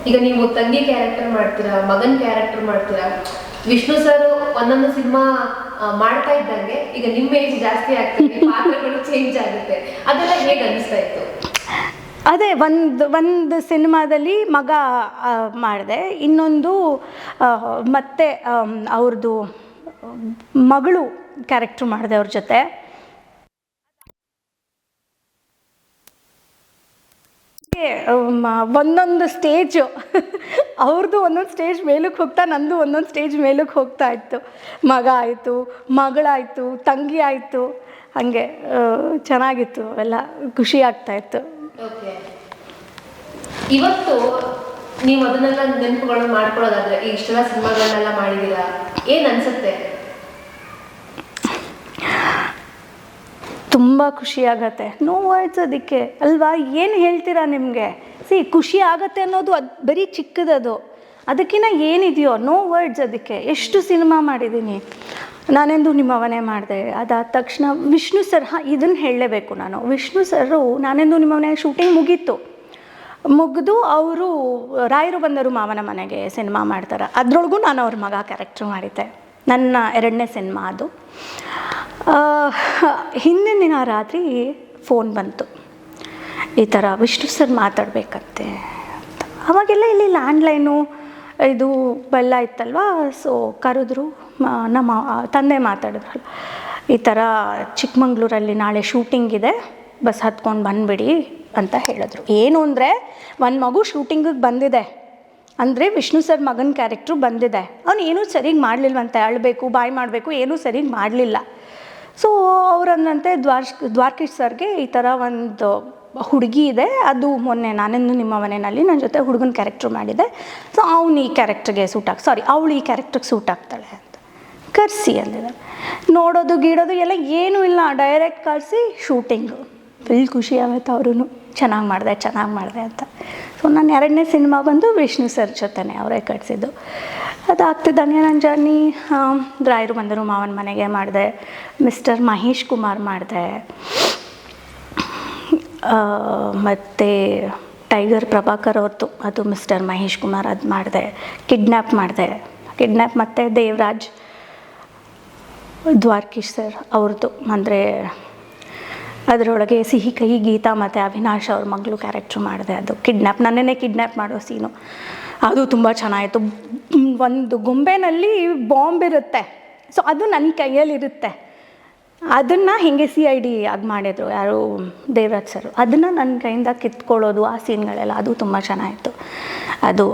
ಈಗ ನೀವು ತಂಗಿ ಕ್ಯಾರೆಕ್ಟರ್ ಮಾಡ್ತೀರಾ, ಮಗನ ಕ್ಯಾರೆಕ್ಟರ್ ಮಾಡ್ತೀರಾ. ವಿಷ್ಣು ಸರ್ ಒಂದೊಂದು ಸಿನಿಮಾ ಮಾಡ್ತಾ ಇದ್ದಂಗೆ ಈಗ ನಿಮ್ಮ ಏಜ್ ಜಾಸ್ತಿ ಆಗ್ತದೆ, ಪಾತ್ರಗಳು ಚೇಂಜ್ ಆಗುತ್ತೆ, ಅದೆಲ್ಲ ಹೇಗೆ ಅನಿಸ್ತಾ ಇತ್ತು? ಅದೇ ಒಂದು ಸಿನಿಮಾದಲ್ಲಿ ಮಗ ಮಾಡಿದೆ, ಇನ್ನೊಂದು ಮತ್ತೆ ಅವ್ರದ್ದು ಮಗಳು ಕ್ಯಾರೆಕ್ಟ್ರ್ ಮಾಡಿದೆ ಅವ್ರ ಜೊತೆ. ಒಂದೊಂದು ಸ್ಟೇಜು ಅವ್ರದ್ದು ಒಂದೊಂದು ಸ್ಟೇಜ್ ಮೇಲಕ್ಕೆ ಹೋಗ್ತಾ, ನಂದು ಒಂದೊಂದು ಸ್ಟೇಜ್ ಮೇಲಕ್ಕೆ ಹೋಗ್ತಾ ಇತ್ತು. ಮಗ ಆಯಿತು, ಮಗಳಾಯಿತು, ತಂಗಿ ಆಯಿತು, ಹಾಗೆ ಚೆನ್ನಾಗಿತ್ತು, ಅವೆಲ್ಲ ಖುಷಿ ಆಗ್ತಾಯಿತ್ತು. ಓಕೆ. ಇವತ್ತು ನೀವು ಅದನ್ನೆಲ್ಲ ನೆನಪುಗಳನ್ನು ಮಾಡ್ಕೊಳ್ಳೋದಾದ್ರೆ, ಈ ಇಷ್ಟೆಲ್ಲ ಸಿನಿಮಾಗಳನ್ನೆಲ್ಲ ಮಾಡಿದ್ದೀರಾ, ಏನು ಅನ್ಸುತ್ತೆ? ತುಂಬ ಖುಷಿಯಾಗತ್ತೆ. ನೋ ವರ್ಡ್ಸ್ ಅದಕ್ಕೆ ಅಲ್ವಾ, ಏನು ಹೇಳ್ತೀರಾ ನಿಮಗೆ. ಖುಷಿ ಆಗತ್ತೆ ಅನ್ನೋದು ಅದು ಬರೀ ಚಿಕ್ಕದದು, ಅದಕ್ಕಿಂತ ಏನಿದೆಯೋ ನೋ ವರ್ಡ್ಸ್ ಅದಕ್ಕೆ. ಎಷ್ಟು ಸಿನಿಮಾ ಮಾಡಿದ್ದೀನಿ ನಾನೆಂದು ನಿಮ್ಮವನೇ ಮಾಡಿದೆ. ಅದಾದ ತಕ್ಷಣ ವಿಷ್ಣು ಸರ್, ಇದನ್ನು ಹೇಳಲೇಬೇಕು ನಾನು. ವಿಷ್ಣು ಸರು ನಾನೆಂದು ನಿಮ್ಮವನೇ ಶೂಟಿಂಗ್ ಮುಗಿದು ಅವರು ರಾಯರು ಬಂದರು ಮಾವನ ಮನೆಗೆ ಸಿನಿಮಾ ಮಾಡ್ತಾರೆ. ಅದರೊಳಗೂ ನಾನು ಅವ್ರ ಮಗ ಕ್ಯಾರೆಕ್ಟ್ರ್ ಮಾಡಿದ್ದೆ. ನನ್ನ 2ನೇ ಸಿನಿಮಾ ಅದು. ಹಿಂದಿನ ದಿನ ರಾತ್ರಿ ಫೋನ್ ಬಂತು, ಈ ಥರ ವಿಷ್ಣು ಸರ್ ಮಾತಾಡಬೇಕಂತೆ ಅಂತ. ಅವಾಗೆಲ್ಲ ಇಲ್ಲಿ ಲ್ಯಾಂಡ್ಲೈನು ಇದು ಬೆಲ್ಲ ಇತ್ತಲ್ವ. ಸೊ ಕರೆದ್ರು, ನಮ್ಮ ತಂದೆ ಮಾತಾಡಿದ್ರಲ್ಲ, ಈ ಥರ ಚಿಕ್ಕಮಂಗ್ಳೂರಲ್ಲಿ ನಾಳೆ ಶೂಟಿಂಗ್ ಇದೆ, ಬಸ್ ಹತ್ಕೊಂಡು ಬಂದುಬಿಡಿ ಅಂತ ಹೇಳಿದ್ರು. ಏನು ಅಂದರೆ, ಒಂದು ಮಗು ಶೂಟಿಂಗಿಗೆ ಬಂದಿದೆ ಅಂದರೆ ವಿಷ್ಣು ಸರ್ ಮಗನ ಕ್ಯಾರೆಕ್ಟ್ರು ಬಂದಿದೆ. ಅವನು ಏನೂ ಸರಿಗೆ ಮಾಡಲಿಲ್ವಂತೆ, ಅಳಬೇಕು, ಬಾಯ್ ಮಾಡಬೇಕು, ಏನೂ ಸರಿಗೆ ಮಾಡಲಿಲ್ಲ. ಸೊ ಅವರನ್ನಂತೆ ದ್ವಾರಕೀಶ್ ಸರ್ಗೆ ಈ ಥರ ಒಂದು ಹುಡುಗಿ ಇದೆ, ಅದು ಮೊನ್ನೆ ನಾನೆಂದು ನಿಮ್ಮ ಮನೆಯಲ್ಲಿ ನನ್ನ ಜೊತೆ ಹುಡುಗನ ಕ್ಯಾರೆಕ್ಟ್ರ್ ಮಾಡಿದೆ, ಸೊ ಅವ್ನು ಈ ಕ್ಯಾರೆಕ್ಟ್ರಿಗೆ ಅವಳು ಈ ಕ್ಯಾರೆಕ್ಟ್ರಿಗೆ ಸೂಟ್ ಆಗ್ತಾಳೆ ಅಂತ ಕರೆಸಿ ಅಂದಿದ್ದಾರೆ. ನೋಡೋದು ಗೀಡೋದು ಎಲ್ಲ ಏನೂ ಇಲ್ಲ, ಡೈರೆಕ್ಟ್ ಕರೆಸಿ ಶೂಟಿಂಗು. ಫುಲ್ ಖುಷಿ ಆಗುತ್ತೆ ಅವ್ರೂ, ಚೆನ್ನಾಗಿ ಮಾಡಿದೆ ಅಂತ. ಸೊ ನನ್ನ 2ನೇ ಸಿನಿಮಾ ಬಂದು ವಿಷ್ಣು ಸರ್ ಜೊತೆನೆ ಅವರೇ ಕಟ್ಸಿದ್ದು. ಅದಾಗ್ತಿದ್ದಂಗೆ ನನ್ನ ಜರ್ನಿ ರಾಯರು ಬಂದರು ಮಾವನ ಮನೆಗೆ ಮಾಡಿದೆ, ಮಿಸ್ಟರ್ ಮಹೇಶ್ ಕುಮಾರ್ ಮಾಡಿದೆ, ಮತ್ತು ಟೈಗರ್ ಪ್ರಭಾಕರ್ ಅವ್ರದ್ದು ಅದು ಮಿಸ್ಟರ್ ಮಹೇಶ್ ಕುಮಾರ್ ಅದು ಮಾಡಿದೆ. ಕಿಡ್ನ್ಯಾಪ್ ಮತ್ತು ದೇವರಾಜ್ ದ್ವಾರಕೀಶ್ ಸರ್ ಅವ್ರದ್ದು, ಅಂದರೆ ಅದರೊಳಗೆ ಸಿಹಿ ಕಹಿ ಗೀತಾ ಮತ್ತು ಅವಿನಾಶ್ ಅವ್ರ ಮಗಳು ಕ್ಯಾರೆಕ್ಟ್ರ್ ಮಾಡಿದೆ. ಅದು ನನ್ನೇ ಕಿಡ್ನ್ಯಾಪ್ ಮಾಡೋ ಸೀನು, ಅದು ತುಂಬ ಚೆನ್ನಾಗಿತ್ತು. ಒಂದು ಗೊಂಬೆನಲ್ಲಿ ಬಾಂಬ್ ಇರುತ್ತೆ, ಸೊ ಅದು ನನ್ನ ಕೈಯಲ್ಲಿರುತ್ತೆ, ಅದನ್ನು ಹೀಗೆ CID ಆಗಿ ಮಾಡಿದರು ಯಾರು, ದೇವರಾಜ್ ಸರ್. ಅದನ್ನು ನನ್ನ ಕೈಯಿಂದ ಕಿತ್ಕೊಳ್ಳೋದು, ಆ ಸೀನ್ಗಳೆಲ್ಲ ಅದು ತುಂಬ ಚೆನ್ನಾಗಿತ್ತು. ಅದು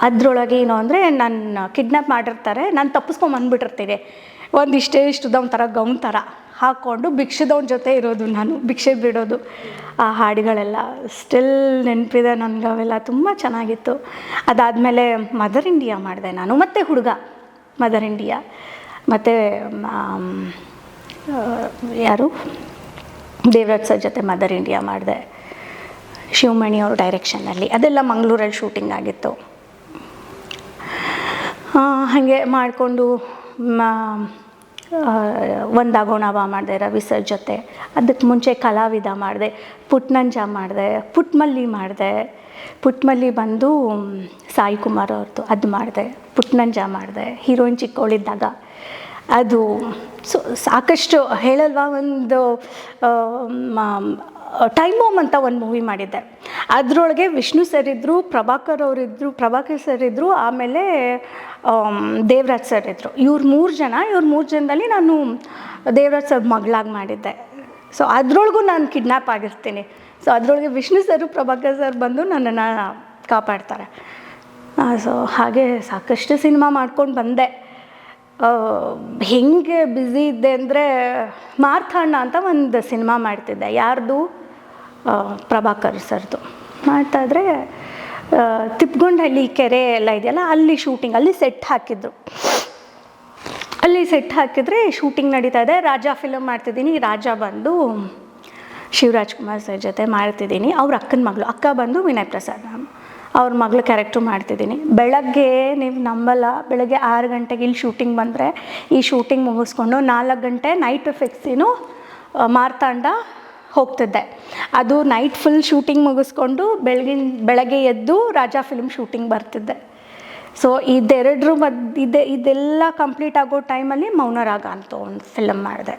ಅದರೊಳಗೆ ಏನು ಅಂದರೆ, ನನ್ನ ಕಿಡ್ನ್ಯಾಪ್ ಮಾಡಿರ್ತಾರೆ, ನಾನು ತಪ್ಪಿಸ್ಕೊಂಬಂದ್ಬಿಟ್ಟಿರ್ತೀನಿ, ಇಷ್ಟುದವನ ಥರ ಗೌನ್ ಥರ ಹಾಕ್ಕೊಂಡು ಭಿಕ್ಷದವನ ಜೊತೆ ಇರೋದು, ನಾನು ಭಿಕ್ಷೆ ಬಿಡೋದು, ಆ ಹಾಡುಗಳೆಲ್ಲ ಸ್ಟಿಲ್ ನೆನಪಿದೆ ನನಗೆ, ಅವೆಲ್ಲ ತುಂಬ ಚೆನ್ನಾಗಿತ್ತು. ಅದಾದಮೇಲೆ ಮದರ್ ಇಂಡಿಯಾ ಮಾಡಿದೆ ನಾನು, ಮತ್ತು ಹುಡುಗ ಮದರ್ ಇಂಡಿಯಾ, ಮತ್ತು ಯಾರು ದೇವರಾಜ್ ಸರ್ ಜೊತೆ ಮದರ್ ಇಂಡಿಯಾ ಮಾಡಿದೆ, ಶಿವಮಣಿ ಅವ್ರ ಡೈರೆಕ್ಷನ್ನಲ್ಲಿ. ಅದೆಲ್ಲ ಮಂಗಳೂರಲ್ಲಿ ಶೂಟಿಂಗ್ ಆಗಿತ್ತು. ಹಾಗೆ ಮಾಡಿಕೊಂಡು ಒಂದಾಗೋಣವ ಮಾಡಿದೆ ರವಿ ಸರ್ ಜೊತೆ. ಅದಕ್ಕೆ ಮುಂಚೆ ಕಲಾವಿದ ಮಾಡಿದೆ, ಪುಟ್ನಂಜ ಮಾಡಿದೆ, ಪುಟ್ಮಲ್ಲಿ ಬಂದು ಸಾಯಿ ಕುಮಾರ್ ಅವ್ರದ್ದು ಅದು ಮಾಡಿದೆ, ಪುಟ್ನಂಜ ಮಾಡಿದೆ, ಹೀರೋಯಿನ್ ಚಿಕ್ಕವಳಿದ್ದಾಗ. ಅದು ಸಾಕಷ್ಟು ಹೇಳಲ್ವಾ, ಒಂದು ಟೈಮ್ ಬಾಂಬ್ ಅಂತ ಒಂದು ಮೂವಿ ಮಾಡಿದ್ದೆ. ಅದರೊಳಗೆ ವಿಷ್ಣು ಸರ್ ಇದ್ದರು, ಪ್ರಭಾಕರ್ ಸರ್ ಇದ್ದರು, ಆಮೇಲೆ ದೇವರಾಜ್ ಸರ್ ಇದ್ದರು. ಇವ್ರು 3 ಜನದಲ್ಲಿ ನಾನು ದೇವರಾಜ್ ಸರ್ ಮಗಳಾಗಿ ಮಾಡಿದ್ದೆ. ಸೊ ಅದರೊಳಗೂ ನಾನು ಕಿಡ್ನ್ಯಾಪ್ ಆಗಿರ್ತೀನಿ. ಸೊ ಅದರೊಳಗೆ ವಿಷ್ಣು ಸರು, ಪ್ರಭಾಕರ್ ಸರ್ ಬಂದು ನನ್ನನ್ನು ಕಾಪಾಡ್ತಾರೆ. ಸೊ ಹಾಗೆ ಸಾಕಷ್ಟು ಸಿನಿಮಾ ಮಾಡ್ಕೊಂಡು ಬಂದೆ. ಹೆಂಗೆ ಬ್ಯುಸಿ ಇದ್ದೆ ಅಂದರೆ, ಮಾರ್ಥಾಂಡ ಅಂತ ಒಂದು ಸಿನಿಮಾ ಮಾಡ್ತಿದ್ದೆ. ಯಾರ್ದು? ಪ್ರಭಾಕರ್ ಸರ್ದು ಮಾಡ್ತಾಯಿದ್ರೆ ತಿಪ್ಗೊಂಡಹಳ್ಳಿ ಕೆರೆ ಎಲ್ಲ ಇದೆಯಲ್ಲ, ಅಲ್ಲಿ ಶೂಟಿಂಗ್, ಅಲ್ಲಿ ಸೆಟ್ ಹಾಕಿದ್ರೆ ಶೂಟಿಂಗ್ ನಡೀತಾ ಇದೆ. ರಾಜ ಫಿಲಮ್ ಮಾಡ್ತಿದ್ದೀನಿ. ರಾಜ ಬಂದು ಶಿವರಾಜ್ ಕುಮಾರ್ ಸರ್ ಜೊತೆ ಮಾಡ್ತಿದ್ದೀನಿ. ಅವ್ರ ಅಕ್ಕನ ಮಗಳು, ಅಕ್ಕ ಬಂದು ವಿನಯ್ ಪ್ರಸಾದ್ ಮ್ಯಾಮ್, ಅವ್ರ ಮಗಳು ಕ್ಯಾರೆಕ್ಟ್ರು ಮಾಡ್ತಿದ್ದೀನಿ. ಬೆಳಗ್ಗೆ ನೀವು ನಂಬಲ್ಲ, ಬೆಳಗ್ಗೆ 6 ಗಂಟೆಗೆ ಇಲ್ಲಿ ಶೂಟಿಂಗ್ ಬಂದರೆ, ಈ ಶೂಟಿಂಗ್ ಮುಗಿಸ್ಕೊಂಡು 4 ಗಂಟೆ ನೈಟ್ ಫಿಕ್ಸಿನು ಮಾರ್ತಾಂಡ ಹೋಗ್ತಿದ್ದೆ. ಅದು ನೈಟ್ ಫುಲ್ ಶೂಟಿಂಗ್ ಮುಗಿಸ್ಕೊಂಡು ಬೆಳಗ್ಗೆ ಎದ್ದು ರಾಜಾ ಫಿಲ್ಮ್ ಶೂಟಿಂಗ್ ಬರ್ತಿದ್ದೆ. ಸೊ ಇದೆಲ್ಲ ಕಂಪ್ಲೀಟ್ ಆಗೋ ಟೈಮಲ್ಲಿ ಮೌನರಾಗ ಅಂತ ಒಂದು ಫಿಲಮ್ ಮಾಡಿದೆ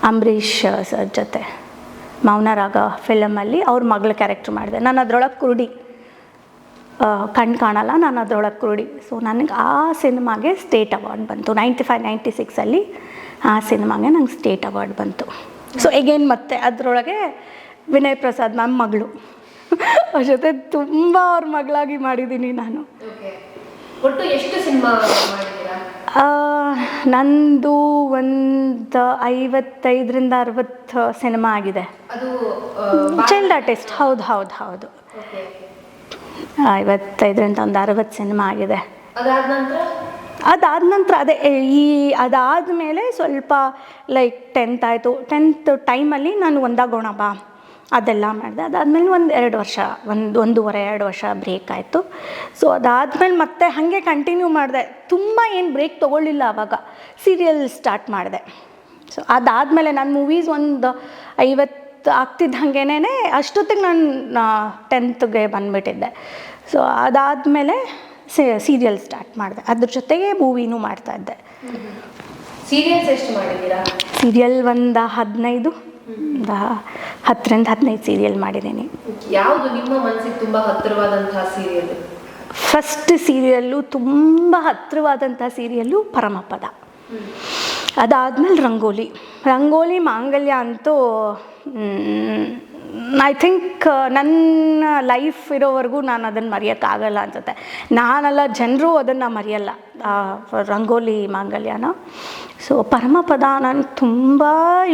ಅಂಬರೀಷ್ ಸರ್ ಜೊತೆ. ಮೌನರಾಗ ಫಿಲಮಲ್ಲಿ ಅವ್ರ ಮಗಳ ಕ್ಯಾರೆಕ್ಟ್ರ್ ಮಾಡಿದೆ. ನಾನು ಅದರೊಳಗೆ ಕುರುಡಿ, ಕಣ್ಣು ಕಾಣಲ್ಲ, ನಾನು ಅದರೊಳಗೆ ಕುರುಡಿ. ಸೊ ನನಗೆ ಆ ಸಿನಿಮಾಗೆ ಸ್ಟೇಟ್ ಅವಾರ್ಡ್ ಬಂತು 95-96 ಆ ಸಿನಿಮಾಗೆ ನಂಗೆ ಸ್ಟೇಟ್ ಅವಾರ್ಡ್ ಬಂತು. ಸೊ ಎಗೇನ್ ಮತ್ತೆ ಅದರೊಳಗೆ ವಿನಯ್ ಪ್ರಸಾದ್ ಮ್ಯಾಮ್ ಮಗಳು, ಅವ್ರ ಜೊತೆ ತುಂಬ ಅವ್ರ ಮಗಳಾಗಿ ಮಾಡಿದ್ದೀನಿ ನಾನು. ಒಟ್ಟು ಎಷ್ಟು ಸಿನಿಮಾ ಮಾಡಿದ್ದೀರಾ? ನಂದು ಒಂದು 55-60 ಸಿನಿಮಾ ಆಗಿದೆ. ಅದು ಚೈಲ್ಡ್ ಆರ್ಟಿಸ್ಟ್, ಹೌದು 55-60 ಸಿನಿಮಾ ಆಗಿದೆ. ಅದಾದ ನಂತರ ಅದಾದ ಮೇಲೆ ಸ್ವಲ್ಪ ಲೈಕ್ 10th ಆಯಿತು. 10th ಟೈಮಲ್ಲಿ ನಾನು ಒಂದಾಗೋಣ ಬಾ ಅದೆಲ್ಲ ಮಾಡಿದೆ. ಅದಾದಮೇಲೆ 1.5-2 ವರ್ಷ ಬ್ರೇಕ್ ಆಯಿತು. ಸೊ ಅದಾದಮೇಲೆ ಮತ್ತೆ ಹಾಗೆ ಕಂಟಿನ್ಯೂ ಮಾಡಿದೆ. ತುಂಬ ಏನು ಬ್ರೇಕ್ ತೊಗೊಳ್ಳಿಲ್ಲ. ಆವಾಗ ಸೀರಿಯಲ್ ಸ್ಟಾರ್ಟ್ ಮಾಡಿದೆ. ಸೊ ಅದಾದಮೇಲೆ ನಾನು ಮೂವೀಸ್ ಒಂದು 50 ಆಗ್ತಿದ್ದಂಗೆನೇ ಅಷ್ಟೊತ್ತಿಗೆ ನಾನು 10th ಬಂದುಬಿಟ್ಟಿದ್ದೆ. ಸೊ ಅದಾದಮೇಲೆ ಸೀರಿಯಲ್ ಸ್ಟಾರ್ಟ್ ಮಾಡಿದೆ. ಅದ್ರ ಜೊತೆಗೆ ಮೂವಿನೂ ಮಾಡ್ತಾಯಿದ್ದೆ. ಸೀರಿಯಲ್ಸ್ ಎಷ್ಟು ಮಾಡಿದ್ದೀರಾ? ಸೀರಿಯಲ್ ಒಂದು 10-15 ಸೀರಿಯಲ್ ಮಾಡಿದ್ದೀನಿ. ಯಾವುದು ನಿಮ್ಮ ಮನಸ್ಸಿಗೆ ತುಂಬ ಹತ್ತಿರವಾದಂತಹ ಸೀರಿಯಲ್? ಫಸ್ಟ್ ಸೀರಿಯಲ್ಲು, ತುಂಬ ಹತ್ತಿರವಾದಂಥ ಸೀರಿಯಲ್ಲು ಪರಮಪದ. ಅದಾದಮೇಲೆ ರಂಗೋಲಿ ಮಾಂಗಲ್ಯ ಅಂತೂ ಐ ಥಿಂಕ್ ನನ್ನ ಲೈಫ್ ಇರೋವರೆಗೂ ನಾನು ಅದನ್ನು ಮರೆಯೋಕ್ಕಾಗಲ್ಲ ಅನ್ಸುತ್ತೆ. ನಾನಲ್ಲ, ಜನರು ಅದನ್ನು ಮರೆಯಲ್ಲ, ರಂಗೋಲಿ ಮಾಂಗಲ್ಯನ. ಸೊ ಪರಮಪದ ನನಗೆ ತುಂಬ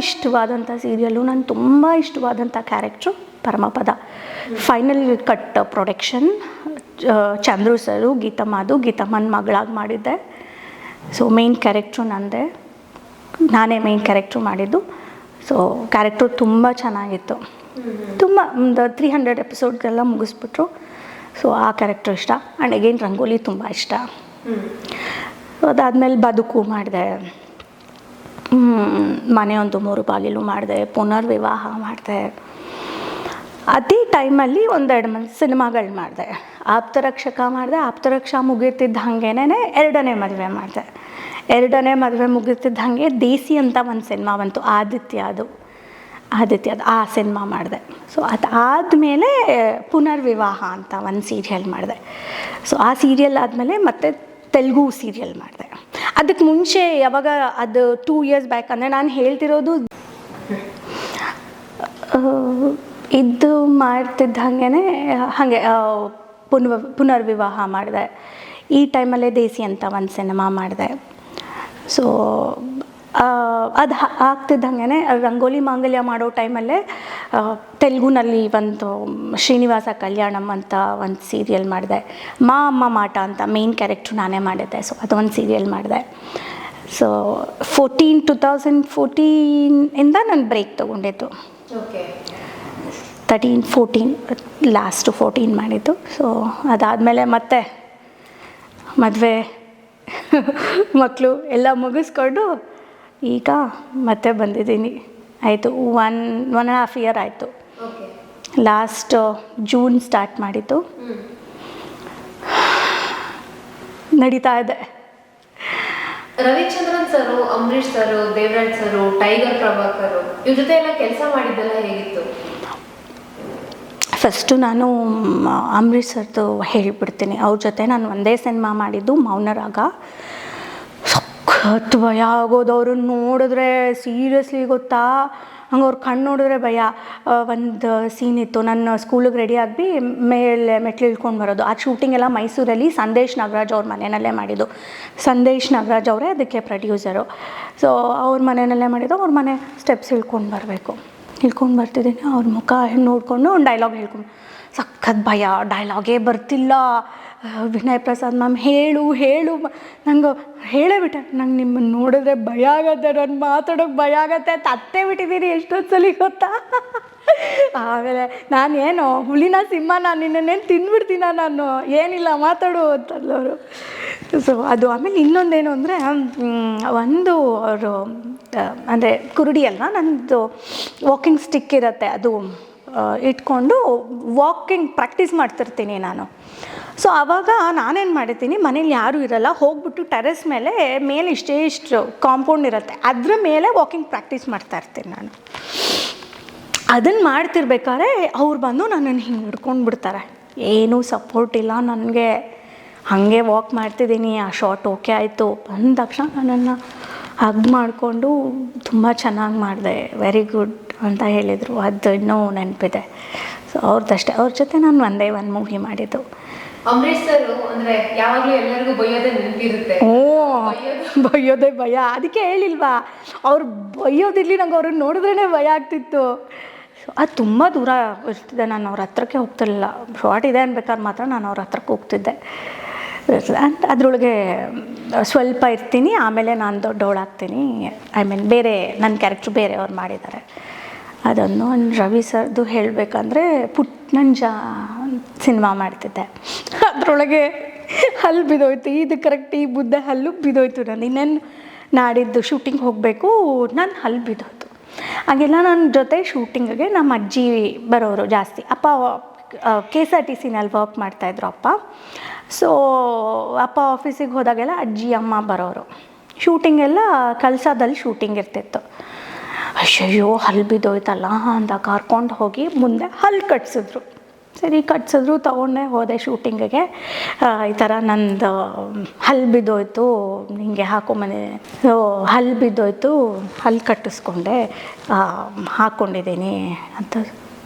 ಇಷ್ಟವಾದಂಥ ಸೀರಿಯಲ್ಲು, ನಾನು ತುಂಬ ಇಷ್ಟವಾದಂಥ character Paramapada. Final cut production, Chandru sir, ಗೀತಮ್ಮನ ಮಗಳಾಗಿ ಮಾಡಿದ್ದೆ. ಸೊ ಮೇನ್ ಕ್ಯಾರೆಕ್ಟ್ರು ನಂದೇ, ನಾನೇ ಮೇನ್ ಕ್ಯಾರೆಕ್ಟ್ರು ಮಾಡಿದ್ದು. ಸೊ ಕ್ಯಾರೆಕ್ಟ್ರು ತುಂಬ ಚೆನ್ನಾಗಿತ್ತು. ತುಂಬ ಒಂದು 300 ಎಪಿಸೋಡ್ಗೆಲ್ಲ ಮುಗಿಸ್ಬಿಟ್ರು. ಸೊ ಆ ಕ್ಯಾರೆಕ್ಟ್ರ್ ಇಷ್ಟ. ಆ್ಯಂಡ್ ಅಗೇನ್ ರಂಗೋಲಿ ತುಂಬ ಇಷ್ಟ. ಅದಾದಮೇಲೆ ಬದುಕು ಮಾಡಿದೆ, ಮನೆಯೊಂದು 3 ಬಾಗಿಲು ಮಾಡಿದೆ, ಪುನರ್ವಿವಾಹ ಮಾಡಿದೆ. ಅದೇ ಟೈಮಲ್ಲಿ 1-2 ಸಿನಿಮಾಗಳು ಮಾಡಿದೆ. ಆಪ್ತರಕ್ಷಕ ಮಾಡಿದೆ. ಆಪ್ತರಕ್ಷ ಮುಗಿತಿದ್ದ ಹಾಗೇನೆ 2ನೇ ಮದುವೆ ಮಾಡಿದೆ. 2ನೇ ಮದುವೆ ಮುಗಿತಿದ್ದ ಹಾಗೆ ದೇಸಿ ಅಂತ ಒಂದು ಸಿನಿಮಾ ಬಂತು, ಆದಿತ್ಯದು ಆ ಸಿನಿಮಾ ಮಾಡಿದೆ. ಸೊ ಅದಾದಮೇಲೆ ಪುನರ್ವಿವಾಹ ಅಂತ ಒಂದು ಸೀರಿಯಲ್ ಮಾಡಿದೆ. ಸೊ ಆ ಸೀರಿಯಲ್ ಆದಮೇಲೆ ಮತ್ತೆ ತೆಲುಗು ಸೀರಿಯಲ್ ಮಾಡಿದೆ. ಅದಕ್ಕೆ ಮುಂಚೆ ಯಾವಾಗ ಅದು 2 years ಬ್ಯಾಕ್, ಅಂದರೆ ನಾನು ಹೇಳ್ತಿರೋದು ಇದು ಮಾಡ್ತಿದ್ದ ಹಾಗೆ ಪುನರ್ವಿವಾಹ ಮಾಡಿದೆ. ಈ ಟೈಮಲ್ಲೇ ದೇಸಿ ಅಂತ ಒಂದು ಸಿನಿಮಾ ಮಾಡಿದೆ. ಸೊ ಅದು ಆಗ್ತಿದ್ದಂಗೆ ರಂಗೋಲಿ ಮಾಂಗಲ್ಯ ಮಾಡೋ ಟೈಮಲ್ಲೇ ತೆಲುಗುನಲ್ಲಿ ಒಂದು ಶ್ರೀನಿವಾಸ ಕಲ್ಯಾಣಮ್ ಅಂತ ಒಂದು ಸೀರಿಯಲ್ ಮಾಡಿದೆ. ಮಾ ಅಮ್ಮ ಮಾಟ ಅಂತ ಮೇನ್ ಕ್ಯಾರೆಕ್ಟ್ರು ನಾನೇ ಮಾಡಿದ್ದೆ. ಸೊ ಅದೊಂದು ಸೀರಿಯಲ್ ಮಾಡಿದೆ. ಸೊ 2014 ನಾನು ಬ್ರೇಕ್ ತೊಗೊಂಡಿದ್ದು. 13-14 ಲಾಸ್ಟು 14 ಮಾಡಿದ್ದು. ಸೊ ಅದಾದಮೇಲೆ ಮತ್ತೆ ಮದುವೆ ಮಕ್ಕಳು ಎಲ್ಲ ಮುಗಿಸ್ಕೊಂಡು ಈಗ ಮತ್ತೆ ಬಂದಿದ್ದೀನಿ. ಆಯಿತು 1.5 year ಆಯಿತು. ಲಾಸ್ಟ್ ಜೂನ್ ಸ್ಟಾರ್ಟ್ ಮಾಡಿದ್ದು, ನಡೀತಾ ಇದೆ. Ravichandran sir, Ambareesh sir, Devaraj sir, tiger Prabhakar ಇವ್ರ ಜೊತೆ ಎಲ್ಲ ಕೆಲಸ ಮಾಡಿದ್ದೆಲ್ಲ ಹೇಗಿತ್ತು? ಫಸ್ಟು ನಾನು ಅಂಬರೀಷ್ ಸರ್ದು ಹೇಳಿಬಿಡ್ತೀನಿ. ಅವ್ರ ಜೊತೆ ನಾನು ಒಂದೇ ಸಿನಿಮಾ ಮಾಡಿದ್ದು ಮೌನರಾಗ. ಸಖತ್ ಭಯ ಆಗೋದು ಅವ್ರನ್ನ ನೋಡಿದ್ರೆ, ಸೀರಿಯಸ್ಲಿ ಗೊತ್ತಾ, ಹಂಗೆ ಅವ್ರ ಕಣ್ಣು ನೋಡಿದ್ರೆ ಭಯ. ಒಂದು ಸೀನ್ ಇತ್ತು, ನನ್ನ ಸ್ಕೂಲಿಗೆ ರೆಡಿ ಆಗಿ ಮೇಲೆ ಮೆಟ್ಲು ಇಳ್ಕೊಂಡು ಬರೋದು. ಆ ಶೂಟಿಂಗ್ ಎಲ್ಲ ಮೈಸೂರಲ್ಲಿ ಸಂದೇಶ್ ನಾಗರಾಜ್ ಅವ್ರ ಮನೆಯಲ್ಲೇ ಮಾಡಿದ್ದು. ಸಂದೇಶ್ ನಾಗರಾಜ್ ಅವರೇ ಅದಕ್ಕೆ ಪ್ರೊಡ್ಯೂಸರು. ಸೊ ಅವ್ರ ಮನೆಯಲ್ಲೇ ಮಾಡಿದ್ದು. ಅವ್ರ ಮನೆ ಸ್ಟೆಪ್ಸ್ ಇಳ್ಕೊಂಡು ಬರಬೇಕು. ಇಳ್ಕೊಂಡು ಬರ್ತಿದ್ದೀನಿ, ಅವ್ರ ಮುಖ ನೋಡಿಕೊಂಡು ಒಂದು ಡೈಲಾಗ್ ಹೇಳ್ಕೊಂಡು, ಸಖತ್ ಭಯ, ಡೈಲಾಗೇ ಬರ್ತಿಲ್ಲ. ವಿನಯ್ ಪ್ರಸಾದ್ ಮ್ಯಾಮ್ ಹೇಳು ನಂಗೆ ಹೇಳೇ ಬಿಟ್ಟೆ, ನಂಗೆ ನಿಮ್ಮನ್ನು ನೋಡಿದ್ರೆ ಭಯ ಆಗತ್ತೆ, ನಾನು ಮಾತಾಡೋಕ್ಕೆ ಭಯ ಆಗತ್ತೆ ಅಂತ ಅತ್ತೇ ಬಿಟ್ಟಿದ್ದೀನಿ ಎಷ್ಟೊಂದು ಸಲ ಗೊತ್ತಾ. ಆಮೇಲೆ ನಾನೇನು ಹುಲಿನ ಸಿಂಹನ, ನಿನ್ನೇನು ತಿಂದ್ಬಿಡ್ತೀನ ನಾನು, ಏನಿಲ್ಲ ಮಾತಾಡು ಅಂತಲ್ಲವರು. ಸೊ ಅದು. ಆಮೇಲೆ ಇನ್ನೊಂದೇನು ಅಂದರೆ, ಒಂದು ಅವರು ಅಂದರೆ ಕುರುಡಿ ಅಲ್ವಾ, ನನ್ನದು ವಾಕಿಂಗ್ ಸ್ಟಿಕ್ ಇರುತ್ತೆ, ಅದು ಇಟ್ಕೊಂಡು ವಾಕಿಂಗ್ ಪ್ರಾಕ್ಟೀಸ್ ಮಾಡ್ತಿರ್ತೀನಿ ನಾನು. ಸೊ ಆವಾಗ ನಾನೇನು ಮಾಡಿರ್ತೀನಿ, ಮನೇಲಿ ಯಾರೂ ಇರಲ್ಲ, ಹೋಗ್ಬಿಟ್ಟು ಟೆರೆಸ್ ಮೇಲೆ ಇಷ್ಟು ಕಾಂಪೌಂಡ್ ಇರುತ್ತೆ, ಅದ್ರ ಮೇಲೆ ವಾಕಿಂಗ್ ಪ್ರಾಕ್ಟೀಸ್ ಮಾಡ್ತಾಯಿರ್ತೀನಿ ನಾನು. ಅದನ್ನು ಮಾಡ್ತಿರ್ಬೇಕಾದ್ರೆ ಅವ್ರು ಬಂದು ನನ್ನನ್ನು ಹಿಂಗೆ ಹಿಡ್ಕೊಂಡು ಬಿಡ್ತಾರೆ. ಏನೂ ಸಪೋರ್ಟ್ ಇಲ್ಲ ನನಗೆ, ಹಾಗೆ ವಾಕ್ ಮಾಡ್ತಿದ್ದೀನಿ. ಆ ಶಾಟ್ ಓಕೆ ಆಯಿತು ಅಂದ ತಕ್ಷಣ ನನ್ನನ್ನು ಹಗ್ ಮಾಡಿಕೊಂಡು ತುಂಬ ಚೆನ್ನಾಗಿ ಮಾಡಿದೆ, ವೆರಿ ಗುಡ್ ಅಂತ ಹೇಳಿದರು. ಅದು ಇನ್ನೂ ನೆನಪಿದೆ. ಸೊ ಅವ್ರದ್ದಷ್ಟೇ, ಅವ್ರ ಜೊತೆ ನಾನು ಒಂದೇ ಒಂದು ಮೂವಿ ಮಾಡಿದ್ದು. ಅಂಬರೀಶ್ ಸರ್ ಅಂದರೆ ಯಾವಾಗಲೂ ಎಲ್ಲರಿಗೂ ಬೈಯೋದೇ ನೆನಪಿರುತ್ತೆ. ಬೈಯೋದೇ ಭಯ, ಅದಕ್ಕೆ ಹೇಳಿಲ್ವಾ, ಅವ್ರು ಬೈಯೋದಿರಲಿ, ನಂಗೆ ಅವ್ರನ್ನ ನೋಡಿದ್ರೇ ಭಯ ಆಗ್ತಿತ್ತು. ಅದು ತುಂಬ ದೂರ ಇರ್ತಿದ್ದೆ, ನಾನು ಅವ್ರ ಹತ್ರಕ್ಕೆ ಹೋಗ್ತಿರ್ಲಿಲ್ಲ. ಶಾರ್ಟ್ ಇದೆ ಅನ್ಬೇಕಾದ್ರೆ ಮಾತ್ರ ನಾನು ಅವ್ರ ಹತ್ರಕ್ಕೆ ಹೋಗ್ತಿದ್ದೆ. ಅಂತ ಅದರೊಳಗೆ ಸ್ವಲ್ಪ ಇರ್ತೀನಿ, ಆಮೇಲೆ ನಾನು ದೊಡ್ಡವಳಾಗ್ತೀನಿ. ಐ ಮೀನ್ ಬೇರೆ ನನ್ನ ಕ್ಯಾರೆಕ್ಟ್ರ್ ಬೇರೆಯವ್ರು ಮಾಡಿದ್ದಾರೆ. ಅದನ್ನು ಒಂದು ರವಿ ಸರ್ದು ಹೇಳಬೇಕಂದ್ರೆ, ಪುಟ್ನಂಜ ಸಿನಿಮಾ ಮಾಡ್ತಿದ್ದೆ. ಅದರೊಳಗೆ ಹಲ್ಲು ಬಿದ್ದೋಯ್ತು, ಇದು ಕರೆಕ್ಟ್, ಈ ಬುದ್ಧ ಹಲ್ಲು ಬಿದ್ದೋಯ್ತು. ನಾನು ಇನ್ನೇನು ನಾಡಿದ್ದು ಶೂಟಿಂಗ್ ಹೋಗಬೇಕು, ನನ್ನ ಹಲ್ಲು ಬಿದ್ದೋಯ್ತು. ಹಾಗೆಲ್ಲ ನನ್ನ ಜೊತೆ ಶೂಟಿಂಗಿಗೆ ನಮ್ಮ ಅಜ್ಜಿ ಬರೋರು ಜಾಸ್ತಿ. ಅಪ್ಪ KSRTCನಲ್ಲಿ ವರ್ಕ್ ಮಾಡ್ತಾಯಿದ್ರು ಅಪ್ಪ. ಸೊ ಅಪ್ಪ ಆಫೀಸಿಗೆ ಹೋದಾಗೆಲ್ಲ ಅಜ್ಜಿ ಅಮ್ಮ ಬರೋರು. ಶೂಟಿಂಗೆಲ್ಲ ಕಲ್ಸದಲ್ಲಿ ಶೂಟಿಂಗ್ ಇರ್ತಿತ್ತು. ಅಯ್ಯಯ್ಯೋ ಹಲ್ಲು ಬಿದ್ದೋಯ್ತಲ್ಲ ಅಂತ ಕರ್ಕೊಂಡು ಹೋಗಿ ಮುಂದೆ ಹಲ್ಲು ಕಟ್ಸಿದ್ರು. ಸರಿ ಕಟ್ಸಿದ್ರು, ತೊಗೊಂಡೆ ಹೋದೆ ಶೂಟಿಂಗಿಗೆ. ಈ ಥರ ನಂದು ಹಲ್ಲು ಬಿದ್ದೋಯ್ತು, ಹಿಂಗೆ ಹಾಕೊಂಬಂದಿದ್ದೀನಿ. ಸೊ ಹಲ್ಲು ಬಿದ್ದೋಯ್ತು, ಹಲ್ಲು ಕಟ್ಟಿಸ್ಕೊಂಡೆ, ಹಾಕ್ಕೊಂಡಿದ್ದೀನಿ ಅಂತ.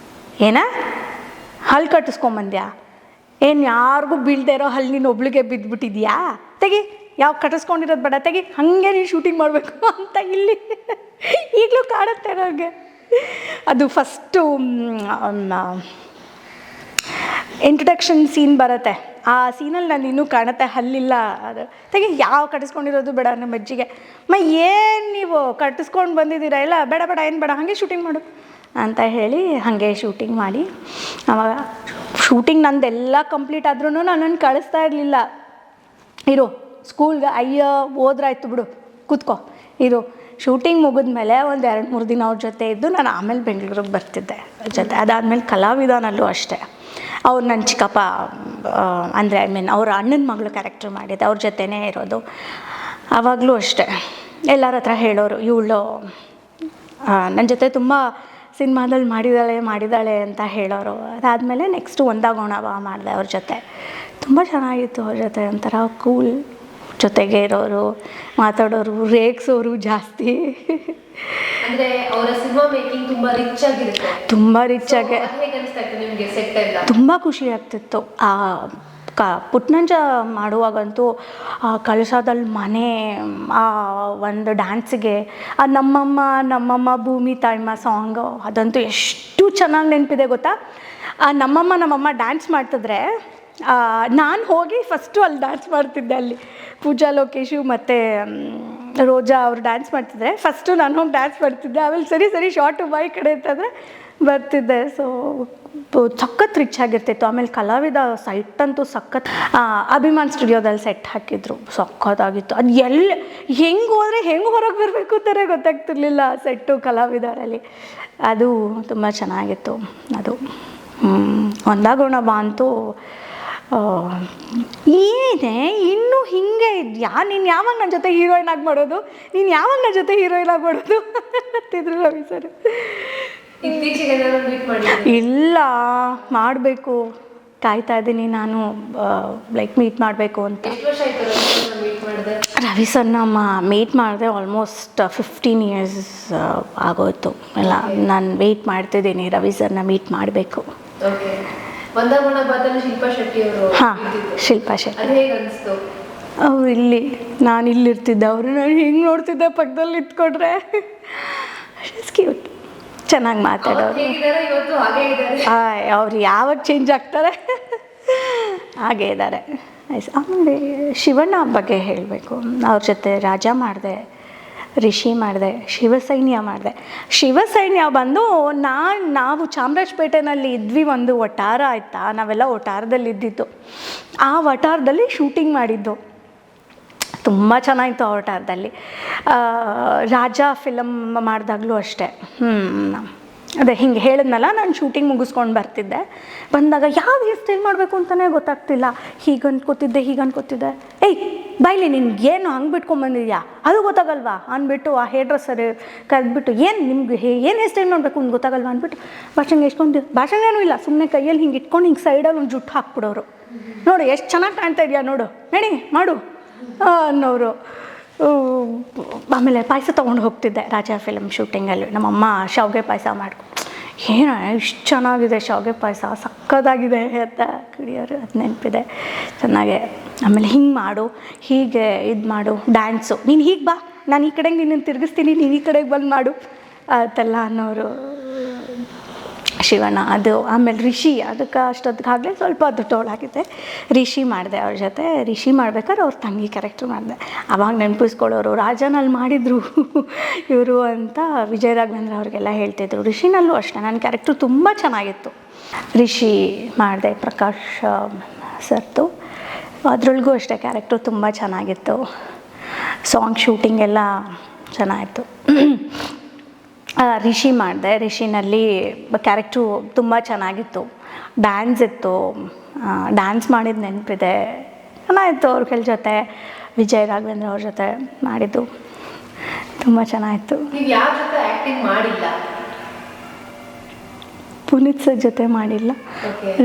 ಏನ ಹಲ್ಲು ಕಟ್ಟಿಸ್ಕೊಂಬಂದ್ಯಾ? ಏನು ಯಾರಿಗೂ ಬೀಳ್ದೇ ಇರೋ ಹಲ್ಲು ನೀನು ಒಬ್ಳಿಗೆ ಬಿದ್ದುಬಿಟ್ಟಿದ್ಯಾ? ತೆಗಿ, ಯಾವ ಕಟ್ಟಿಸ್ಕೊಂಡಿರೋದು ಬೇಡ, ತೆಗಿ, ಹಾಗೆ ನೀನು ಶೂಟಿಂಗ್ ಮಾಡಬೇಕು ಅಂತ ಇಲ್ಲಿ ಈಗಲೂ ಕಾಡುತ್ತೆ ನನಗೆ. ಅದು ಫಸ್ಟು ಇಂಟ್ರಡಕ್ಷನ್ ಸೀನ್ ಬರುತ್ತೆ, ಆ ಸೀನಲ್ಲಿ ನಾನು ಇನ್ನೂ ಕಾಣುತ್ತೆ ಹಲ್ಲಿಲ್ಲ. ಅದು ತೆಗಿ, ಯಾವ ಕಟ್ಟಿಸ್ಕೊಂಡಿರೋದು ಬೇಡ ನಮ್ಮ ಅಜ್ಜಿಗೆ. ಏನು ನೀವು ಕಟ್ಟಿಸ್ಕೊಂಡು ಬಂದಿದ್ದೀರಾ? ಇಲ್ಲ ಬೇಡ ಏನು ಬೇಡ, ಹಾಗೆ ಶೂಟಿಂಗ್ ಮಾಡು ಅಂತ ಹೇಳಿ ಹಾಗೆ ಶೂಟಿಂಗ್ ಮಾಡಿ. ಆವಾಗ ಶೂಟಿಂಗ್ ನಂದೆಲ್ಲ ಕಂಪ್ಲೀಟ್ ಆದ್ರೂ ನನ್ನನ್ನು ಕಳಿಸ್ತಾ ಇರಲಿಲ್ಲ. ಇರು ಸ್ಕೂಲ್ಗೆ, ಅಯ್ಯೋ ಹೋದ್ರಾಯ್ತು ಬಿಡು, ಕೂತ್ಕೋ ಇರು. ಶೂಟಿಂಗ್ ಮುಗಿದ್ಮೇಲೆ ಒಂದು 2-3 ದಿನ ಅವ್ರ ಜೊತೆ ಇದ್ದು ನಾನು ಆಮೇಲೆ ಬೆಂಗಳೂರಿಗೆ ಬರ್ತಿದ್ದೆ ಜೊತೆ. ಅದಾದಮೇಲೆ ಕಲಾವಿದನಲ್ಲೂ ಅಷ್ಟೇ, ಅವ್ರು ನನ್ನ ಚಿಕ್ಕಪ್ಪ ಅಂದರೆ ಐ ಮೀನ್ ಅವ್ರ ಅಣ್ಣನ ಮಗಳು ಕ್ಯಾರೆಕ್ಟರ್ ಮಾಡಿದ್ದೆ, ಅವ್ರ ಜೊತೆನೇ ಇರೋದು. ಆವಾಗಲೂ ಅಷ್ಟೇ ಎಲ್ಲರ ಹತ್ರ ಹೇಳೋರು, ಇವಳು ನನ್ನ ಜೊತೆ ತುಂಬ ಸಿನಿಮಾದಲ್ಲಿ ಮಾಡಿದ್ದಾಳೆ ಅಂತ ಹೇಳೋರು. ಅದಾದಮೇಲೆ ನೆಕ್ಸ್ಟು ಒಂದಾಗೋಣವ ಮಾಡಿದೆ ಅವ್ರ ಜೊತೆ. ತುಂಬ ಚೆನ್ನಾಗಿತ್ತು ಅವ್ರ ಜೊತೆ, ಒಂಥರ ಕೂಲ್, ಜೊತೆಗೆ ಇರೋರು, ಮಾತಾಡೋರು, ರೇಗ್ಸೋರು ಜಾಸ್ತಿ. ಅಂದರೆ ಅವರ ಸಿನಿಮಾ ಮೇಕಿಂಗ್ ತುಂಬ ರಿಚ್ ಆಗಿರುತ್ತೆ. ತುಂಬ ರಿಚ್ ಆಗಿ, ನಿಮಗೆ ಸೆಟ್ ಎಲ್ಲ ತುಂಬ ಖುಷಿ ಆಗ್ತಿತ್ತು. ಪುಟ್ನಂಜ ಮಾಡುವಾಗಂತೂ ಆ ಕಳಸದಲ್ಲಿ ಮನೆ, ಆ ಒಂದು ಡ್ಯಾನ್ಸಿಗೆ, ಆ ನಮ್ಮಮ್ಮ ಭೂಮಿ ತಾಯ್ಮ ಸಾಂಗು, ಅದಂತೂ ಎಷ್ಟು ಚೆನ್ನಾಗಿ ನೆನಪಿದೆ ಗೊತ್ತಾ. ಆ ನಮ್ಮಮ್ಮ ಡ್ಯಾನ್ಸ್ ಮಾಡ್ತಿದ್ರೆ ನಾನು ಹೋಗಿ ಫಸ್ಟು ಅಲ್ಲಿ ಡ್ಯಾನ್ಸ್ ಮಾಡ್ತಿದ್ದೆ. ಅಲ್ಲಿ ಪೂಜಾ ಲೋಕೇಶು ಮತ್ತು ರೋಜಾ ಅವರು ಡ್ಯಾನ್ಸ್ ಮಾಡ್ತಿದ್ದೆ, ಫಸ್ಟು ನಾನು ಹೋಗಿ ಡ್ಯಾನ್ಸ್ ಮಾಡ್ತಿದ್ದೆ. ಆಮೇಲೆ ಸರಿ ಶಾರ್ಟು ಬಾಯಿ ಕಡೆ ಅಂತಂದರೆ ಬರ್ತಿದ್ದೆ. ಸೊ ಸಖತ್ ರಿಚ್ ಆಗಿರ್ತಿತ್ತು. ಆಮೇಲೆ ಕಲಾವಿದ ಸೈಟ್ ಅಂತೂ ಸಖತ್, ಅಭಿಮಾನ್ ಸ್ಟುಡಿಯೋದಲ್ಲಿ ಸೆಟ್ ಹಾಕಿದ್ರು, ಸಖತ್ತಾಗಿತ್ತು. ಅದು ಹೆಂಗೆ ಹೋದರೆ ಹೆಂಗೆ ಹೊರಗೆ ಬರಬೇಕು ಅಂತಾರೆ ಗೊತ್ತಾಗ್ತಿರ್ಲಿಲ್ಲ ಸೆಟ್ಟು ಕಲಾವಿದರಲ್ಲಿ. ಅದು ತುಂಬ ಚೆನ್ನಾಗಿತ್ತು. ಅದು ಒಂದಾಗೋಣ ಬಾ ಅಂತೂ ಏನೇ ಇನ್ನೂ ಹಿಂಗೆ ಇದೆಯಾ, ನೀನು ಯಾವಾಗ ನನ್ನ ಜೊತೆ ಹೀರೋಯಿನ್ ಆಗಿ ಮಾಡೋದು, ನೀನು ಯಾವಾಗ ನನ್ನ ಜೊತೆ ಹೀರೋಯಿನ್ ಆಗಿ ಮಾಡೋದು ಅಂತಿದ್ರು ರವಿ ಸರ್. ಇತ್ತೀಚೆಗೆ ಮೀಟ್ ಮಾಡಿದ್ರಿ? ಇಲ್ಲ, ಮಾಡಬೇಕು, ಕಾಯ್ತಾ ಇದ್ದೀನಿ ನಾನು, ಲೈಕ್ ಮೀಟ್ ಮಾಡಬೇಕು ಅಂತ. ಎಷ್ಟು ವರ್ಷ ಆಯ್ತು ಮೀಟ್ ಮಾಡಿದೆ? ರವಿ ಸರ್ನ ಮೀಟ್ ಮಾಡಿದೆ ಆಲ್ಮೋಸ್ಟ್ 15 years ಆಗೋಯ್ತು. ಎಲ್ಲ ನಾನು ವೆಯ್ಟ್ ಮಾಡ್ತಿದ್ದೀನಿ ರವಿ ಸರ್ನ ಮೀಟ್ ಮಾಡಬೇಕು. ಓಕೆ. ಒಂದಾಗುಣ ಬಾತಲ್ಲಿ ಶಿಲ್ಪಾ ಶೆಟ್ಟಿ ಅವರು. ಹಾಂ, ಶಿಲ್ಪಾ ಶೆಟ್ಟಿ. ಅದು ಹೇಗೆ ಅನಿಸ್ತು? ಅವ್ರು ಇಲ್ಲಿ, ನಾನು ಇಲ್ಲಿರ್ತಿದ್ದೆ, ಅವರು ನಾನು ಹಿಂಗೆ ನೋಡ್ತಿದ್ದೆ ಪಕ್ಕದಲ್ಲಿ ಇಟ್ಕೊಂಡ್ರೆ. ಕ್ಯೂಟ್, ಚೆನ್ನಾಗಿ ಮಾತಾಡೋರು. ಇವತ್ತು ಹಾಗೆ ಇದ್ದಾರೆ. ಅವ್ರು ಯಾವಾಗ ಚೇಂಜ್ ಆಗ್ತಾರೆ ಹಾಗೇ ಇದ್ದಾರೆ. ಆಮೇಲೆ ಶಿವಣ್ಣ ಬಗ್ಗೆ ಹೇಳಬೇಕು, ಅವ್ರ ಜೊತೆ ರಾಜ ಮಾಡಿದೆ, ರಿಷಿ ಮಾಡಿದೆ, ಶಿವಸೈನ್ಯ ಮಾಡಿದೆ. ಶಿವಸೈನ್ಯ ಬಂದು ನಾವು ಚಾಮರಾಜಪೇಟೆನಲ್ಲಿ ಇದ್ವಿ, ಒಂದು ವಟಾರ ಆಯಿತಾ, ನಾವೆಲ್ಲ ವಟಾರದಲ್ಲಿ ಇದ್ದಿದ್ದು. ಆ ವಟಾರದಲ್ಲಿ ಶೂಟಿಂಗ್ ಮಾಡಿದ್ದು, ತುಂಬ ಚೆನ್ನಾಗಿತ್ತು ಆ ವಟಾರದಲ್ಲಿ. ರಾಜ ಫಿಲಮ್ ಮಾಡಿದಾಗಲೂ ಅಷ್ಟೇ. ಅದೇ ಹಿಂಗೆ ಹೇಳಿದ್ನಲ್ಲ, ನಾನು ಶೂಟಿಂಗ್ ಮುಗಿಸ್ಕೊಂಡು ಬರ್ತಿದ್ದೆ, ಬಂದಾಗ ಯಾವ ಹೇರ್ ಸ್ಟೈಲ್ ಮಾಡಬೇಕು ಅಂತಲೇ ಗೊತ್ತಾಗ್ತಿಲ್ಲ. ಹೀಗೆ ಅನ್ಕೋತಿದ್ದೆ, ಏಯ್ ಬಾಯ್ಲಿ ನಿನ್ಗೇನು ಹಂಗೆ ಬಿಟ್ಕೊಂಡ್ಬಂದಿದ್ಯಾ ಅದು ಗೊತ್ತಾಗಲ್ವಾ ಅಂದ್ಬಿಟ್ಟು ಆ ಹೇರ್ ಡ್ರೆಸ್ಸರ್ ಕರೆದ್ಬಿಟ್ಟು, ಏನು ನಿಮ್ಗೆ ಏನು ಹೇರ್ ಸ್ಟೈಲ್ ಮಾಡಬೇಕು ಅಂತ ಗೊತ್ತಾಗಲ್ವಾ ಅಂದ್ಬಿಟ್ಟು ಭಾಷೆಗೆ ಎಷ್ಟೊಂದು ಭಾಷೆಗೇನೂ ಇಲ್ಲ, ಸುಮ್ಮನೆ ಕೈಯಲ್ಲಿ ಹಿಂಗೆ ಇಟ್ಕೊಂಡು ಹಿಂಗೆ ಸೈಡಲ್ಲಿ ಒಂದು ಜುಟ್ಟು ಹಾಕ್ಬಿಡೋರು. ನೋಡು ಎಷ್ಟು ಚೆನ್ನಾಗಿ ಕಾಣ್ತಾ ಇದೆಯಾ ನೋಡು, ನಡಿ ಮಾಡು ಅನ್ನೋರು. ಆಮೇಲೆ ಪಾಯಸ ತೊಗೊಂಡು ಹೋಗ್ತಿದ್ದೆ ರಾಜ ಫಿಲಮ್ ಶೂಟಿಂಗಲ್ಲಿ. ನಮ್ಮಮ್ಮ ಶಾವಿಗೆ ಪಾಯಸ ಮಾಡ್ಕೊ, ಏನು ಇಷ್ಟು ಚೆನ್ನಾಗಿದೆ ಶಾವಿಗೆ ಪಾಯಸ, ಸಕ್ಕತ್ತಾಗಿದೆ ಅಂತ ಕುಡಿಯೋರು, ಅದು ನೆನಪಿದೆ ಚೆನ್ನಾಗೆ. ಆಮೇಲೆ ಹಿಂಗೆ ಮಾಡು, ಹೀಗೆ ಇದು ಮಾಡು, ಡ್ಯಾನ್ಸು, ನೀನು ಹೀಗೆ ಬಾ, ನಾನು ಈ ಕಡೆಗೆ ನಿನ್ನನ್ನು ತಿರುಗಿಸ್ತೀನಿ, ನೀನು ಈ ಕಡೆಗೆ ಬಂದು ಮಾಡು ಅಂತೆಲ್ಲ ಅನ್ನೋರು ಶಿವಣ್ಣ. ಅದು ಆಮೇಲೆ ರಿಷಿ, ಅದಕ್ಕೆ ಅಷ್ಟೊತ್ತಿಗಾಗಲೇ ಸ್ವಲ್ಪ ದೊಡ್ಡವಳಾಗಿದೆ. ರಿಷಿ ಮಾಡಿದೆ ಅವ್ರ ಜೊತೆ. ರಿಷಿ ಮಾಡ್ಬೇಕಾದ್ರೆ ಅವ್ರ ತಂಗಿ ಕ್ಯಾರೆಕ್ಟ್ರ್ ಮಾಡಿದೆ. ಆವಾಗ ನೆನಪಿಸ್ಕೊಳ್ಳೋರು, ರಾಜನಲ್ಲಿ ಮಾಡಿದರು ಇವರು ಅಂತ ವಿಜಯ ರಾಘವೇಂದ್ರ ಅವ್ರಿಗೆಲ್ಲ ಹೇಳ್ತಿದ್ರು. ರಿಷಿನಲ್ಲೂ ಅಷ್ಟೇ ನನ್ನ ಕ್ಯಾರೆಕ್ಟ್ರು ತುಂಬ ಚೆನ್ನಾಗಿತ್ತು. ರಿಷಿ ಮಾಡಿದೆ, ಪ್ರಕಾಶ್ ಸರ್ದು, ಅದರೊಳಗೂ ಅಷ್ಟೇ ಕ್ಯಾರೆಕ್ಟ್ರು ತುಂಬ ಚೆನ್ನಾಗಿತ್ತು. ಸಾಂಗ್ ಶೂಟಿಂಗ್ ಎಲ್ಲ ಚೆನ್ನಾಗಿತ್ತು. ರಿಷಿ ಮಾಡಿದೆ, ರಿಷಿನಲ್ಲಿ ಕ್ಯಾರೆಕ್ಟ್ರು ತುಂಬ ಚೆನ್ನಾಗಿತ್ತು. ಡ್ಯಾನ್ಸ್ ಇತ್ತು, ಡ್ಯಾನ್ಸ್ ಮಾಡಿದ ನೆನಪಿದೆ, ಚೆನ್ನಾಗಿತ್ತು. ಅವ್ರ ಜೊತೆ ವಿಜಯ ರಾಘವೇಂದ್ರ ಅವ್ರ ಜೊತೆ ಮಾಡಿದ್ದು ತುಂಬ ಚೆನ್ನಾಗಿತ್ತು. ನೀವು ಯಾರ ಜೊತೆ ಆ್ಯಕ್ಟಿಂಗ್ ಮಾಡಿಲ್ಲ? ಪುನೀತ್ ಸರ್ ಜೊತೆ ಮಾಡಿಲ್ಲ,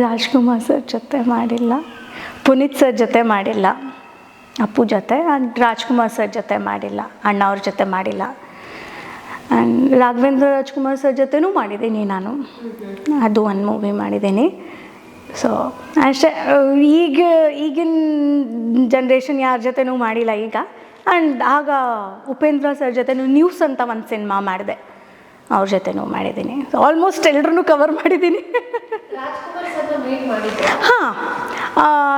ರಾಜ್ಕುಮಾರ್ ಸರ್ ಜೊತೆ ಮಾಡಿಲ್ಲ, ಪುನೀತ್ ಸರ್ ಜೊತೆ ಮಾಡಿಲ್ಲ, ಅಪ್ಪು ಜೊತೆ, ರಾಜ್ಕುಮಾರ್ ಸರ್ ಜೊತೆ ಮಾಡಿಲ್ಲ, ಅಣ್ಣ ಅವ್ರ ಜೊತೆ ಮಾಡಿಲ್ಲ. ಆ್ಯಂಡ್ ರಾಘವೇಂದ್ರ ರಾಜ್ಕುಮಾರ್ ಸರ್ ಜೊತೆನೂ ಮಾಡಿದ್ದೀನಿ ನಾನು, ಅದು ಒಂದು ಮೂವಿ ಮಾಡಿದ್ದೀನಿ. ಸೊ ಅಷ್ಟೇ, ಈಗಿನ ಜನ್ರೇಷನ್ ಯಾರ ಜೊತೆನೂ ಮಾಡಿಲ್ಲ ಈಗ. ಆ್ಯಂಡ್ ಆಗ ಉಪೇಂದ್ರ ಸರ್ ಜೊತೆನೂ ನ್ಯೂಸ್ ಅಂತ ಒಂದು ಸಿನಿಮಾ ಮಾಡಿದೆ, ಅವ್ರ ಜೊತೆನೂ ಮಾಡಿದ್ದೀನಿ. ಆಲ್ಮೋಸ್ಟ್ ಎಲ್ಲರೂ ಕವರ್ ಮಾಡಿದ್ದೀನಿ. ಹಾಂ,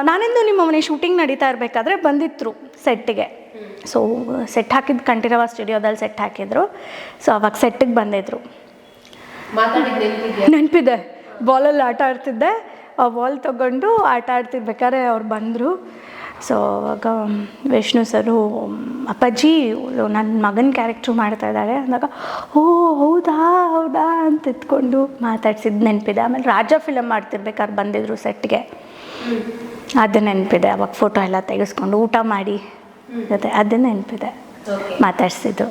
ನಾನಿಂದು ನಿಮ್ಮ ಮನೆ ಶೂಟಿಂಗ್ ನಡೀತಾ ಇರಬೇಕಾದ್ರೆ ಬಂದಿದ್ರು ಸೆಟ್ಟಿಗೆ. ಸೊ ಸೆಟ್ ಹಾಕಿದ್ದು ಕಂಠೀರವ ಸ್ಟುಡಿಯೋದಲ್ಲಿ ಸೆಟ್ ಹಾಕಿದ್ರು. ಸೊ ಅವಾಗ ಸೆಟ್ಟಿಗೆ ಬಂದಿದ್ರು. ನೆನಪಿದೆ, ಬಾಲಲ್ಲಿ ಆಟ ಆಡ್ತಿದ್ದೆ, ಆ ಬಾಲ್ ತೊಗೊಂಡು ಆಟ ಆಡ್ತಿರ್ಬೇಕಾದ್ರೆ ಅವ್ರು ಬಂದರು. ಸೊ ಆವಾಗ ವಿಷ್ಣು ಸರು, ಅಪ್ಪಾಜಿ ನನ್ನ ಮಗನ ಕ್ಯಾರೆಕ್ಟ್ರು ಮಾಡ್ತಾಯಿದ್ದಾರೆ ಅಂದಾಗ, ಓ ಹೌದಾ ಹೌದಾ ಅಂತ ಎತ್ಕೊಂಡು ಮಾತಾಡ್ಸಿದ್ದು ನೆನಪಿದೆ. ಆಮೇಲೆ ರಾಜ ಫಿಲಮ್ ಮಾಡ್ತಿರ್ಬೇಕಾದ್ರೆ ಬಂದಿದ್ರು ಸೆಟ್ಗೆ, ಅದು ನೆನಪಿದೆ. ಅವಾಗ ಫೋಟೋ ಎಲ್ಲ ತೆಗೆಸ್ಕೊಂಡು ಊಟ ಮಾಡಿ ಜೊತೆ, ಅದು ನೆನಪಿದೆ, ಮಾತಾಡ್ಸಿದ್ದು.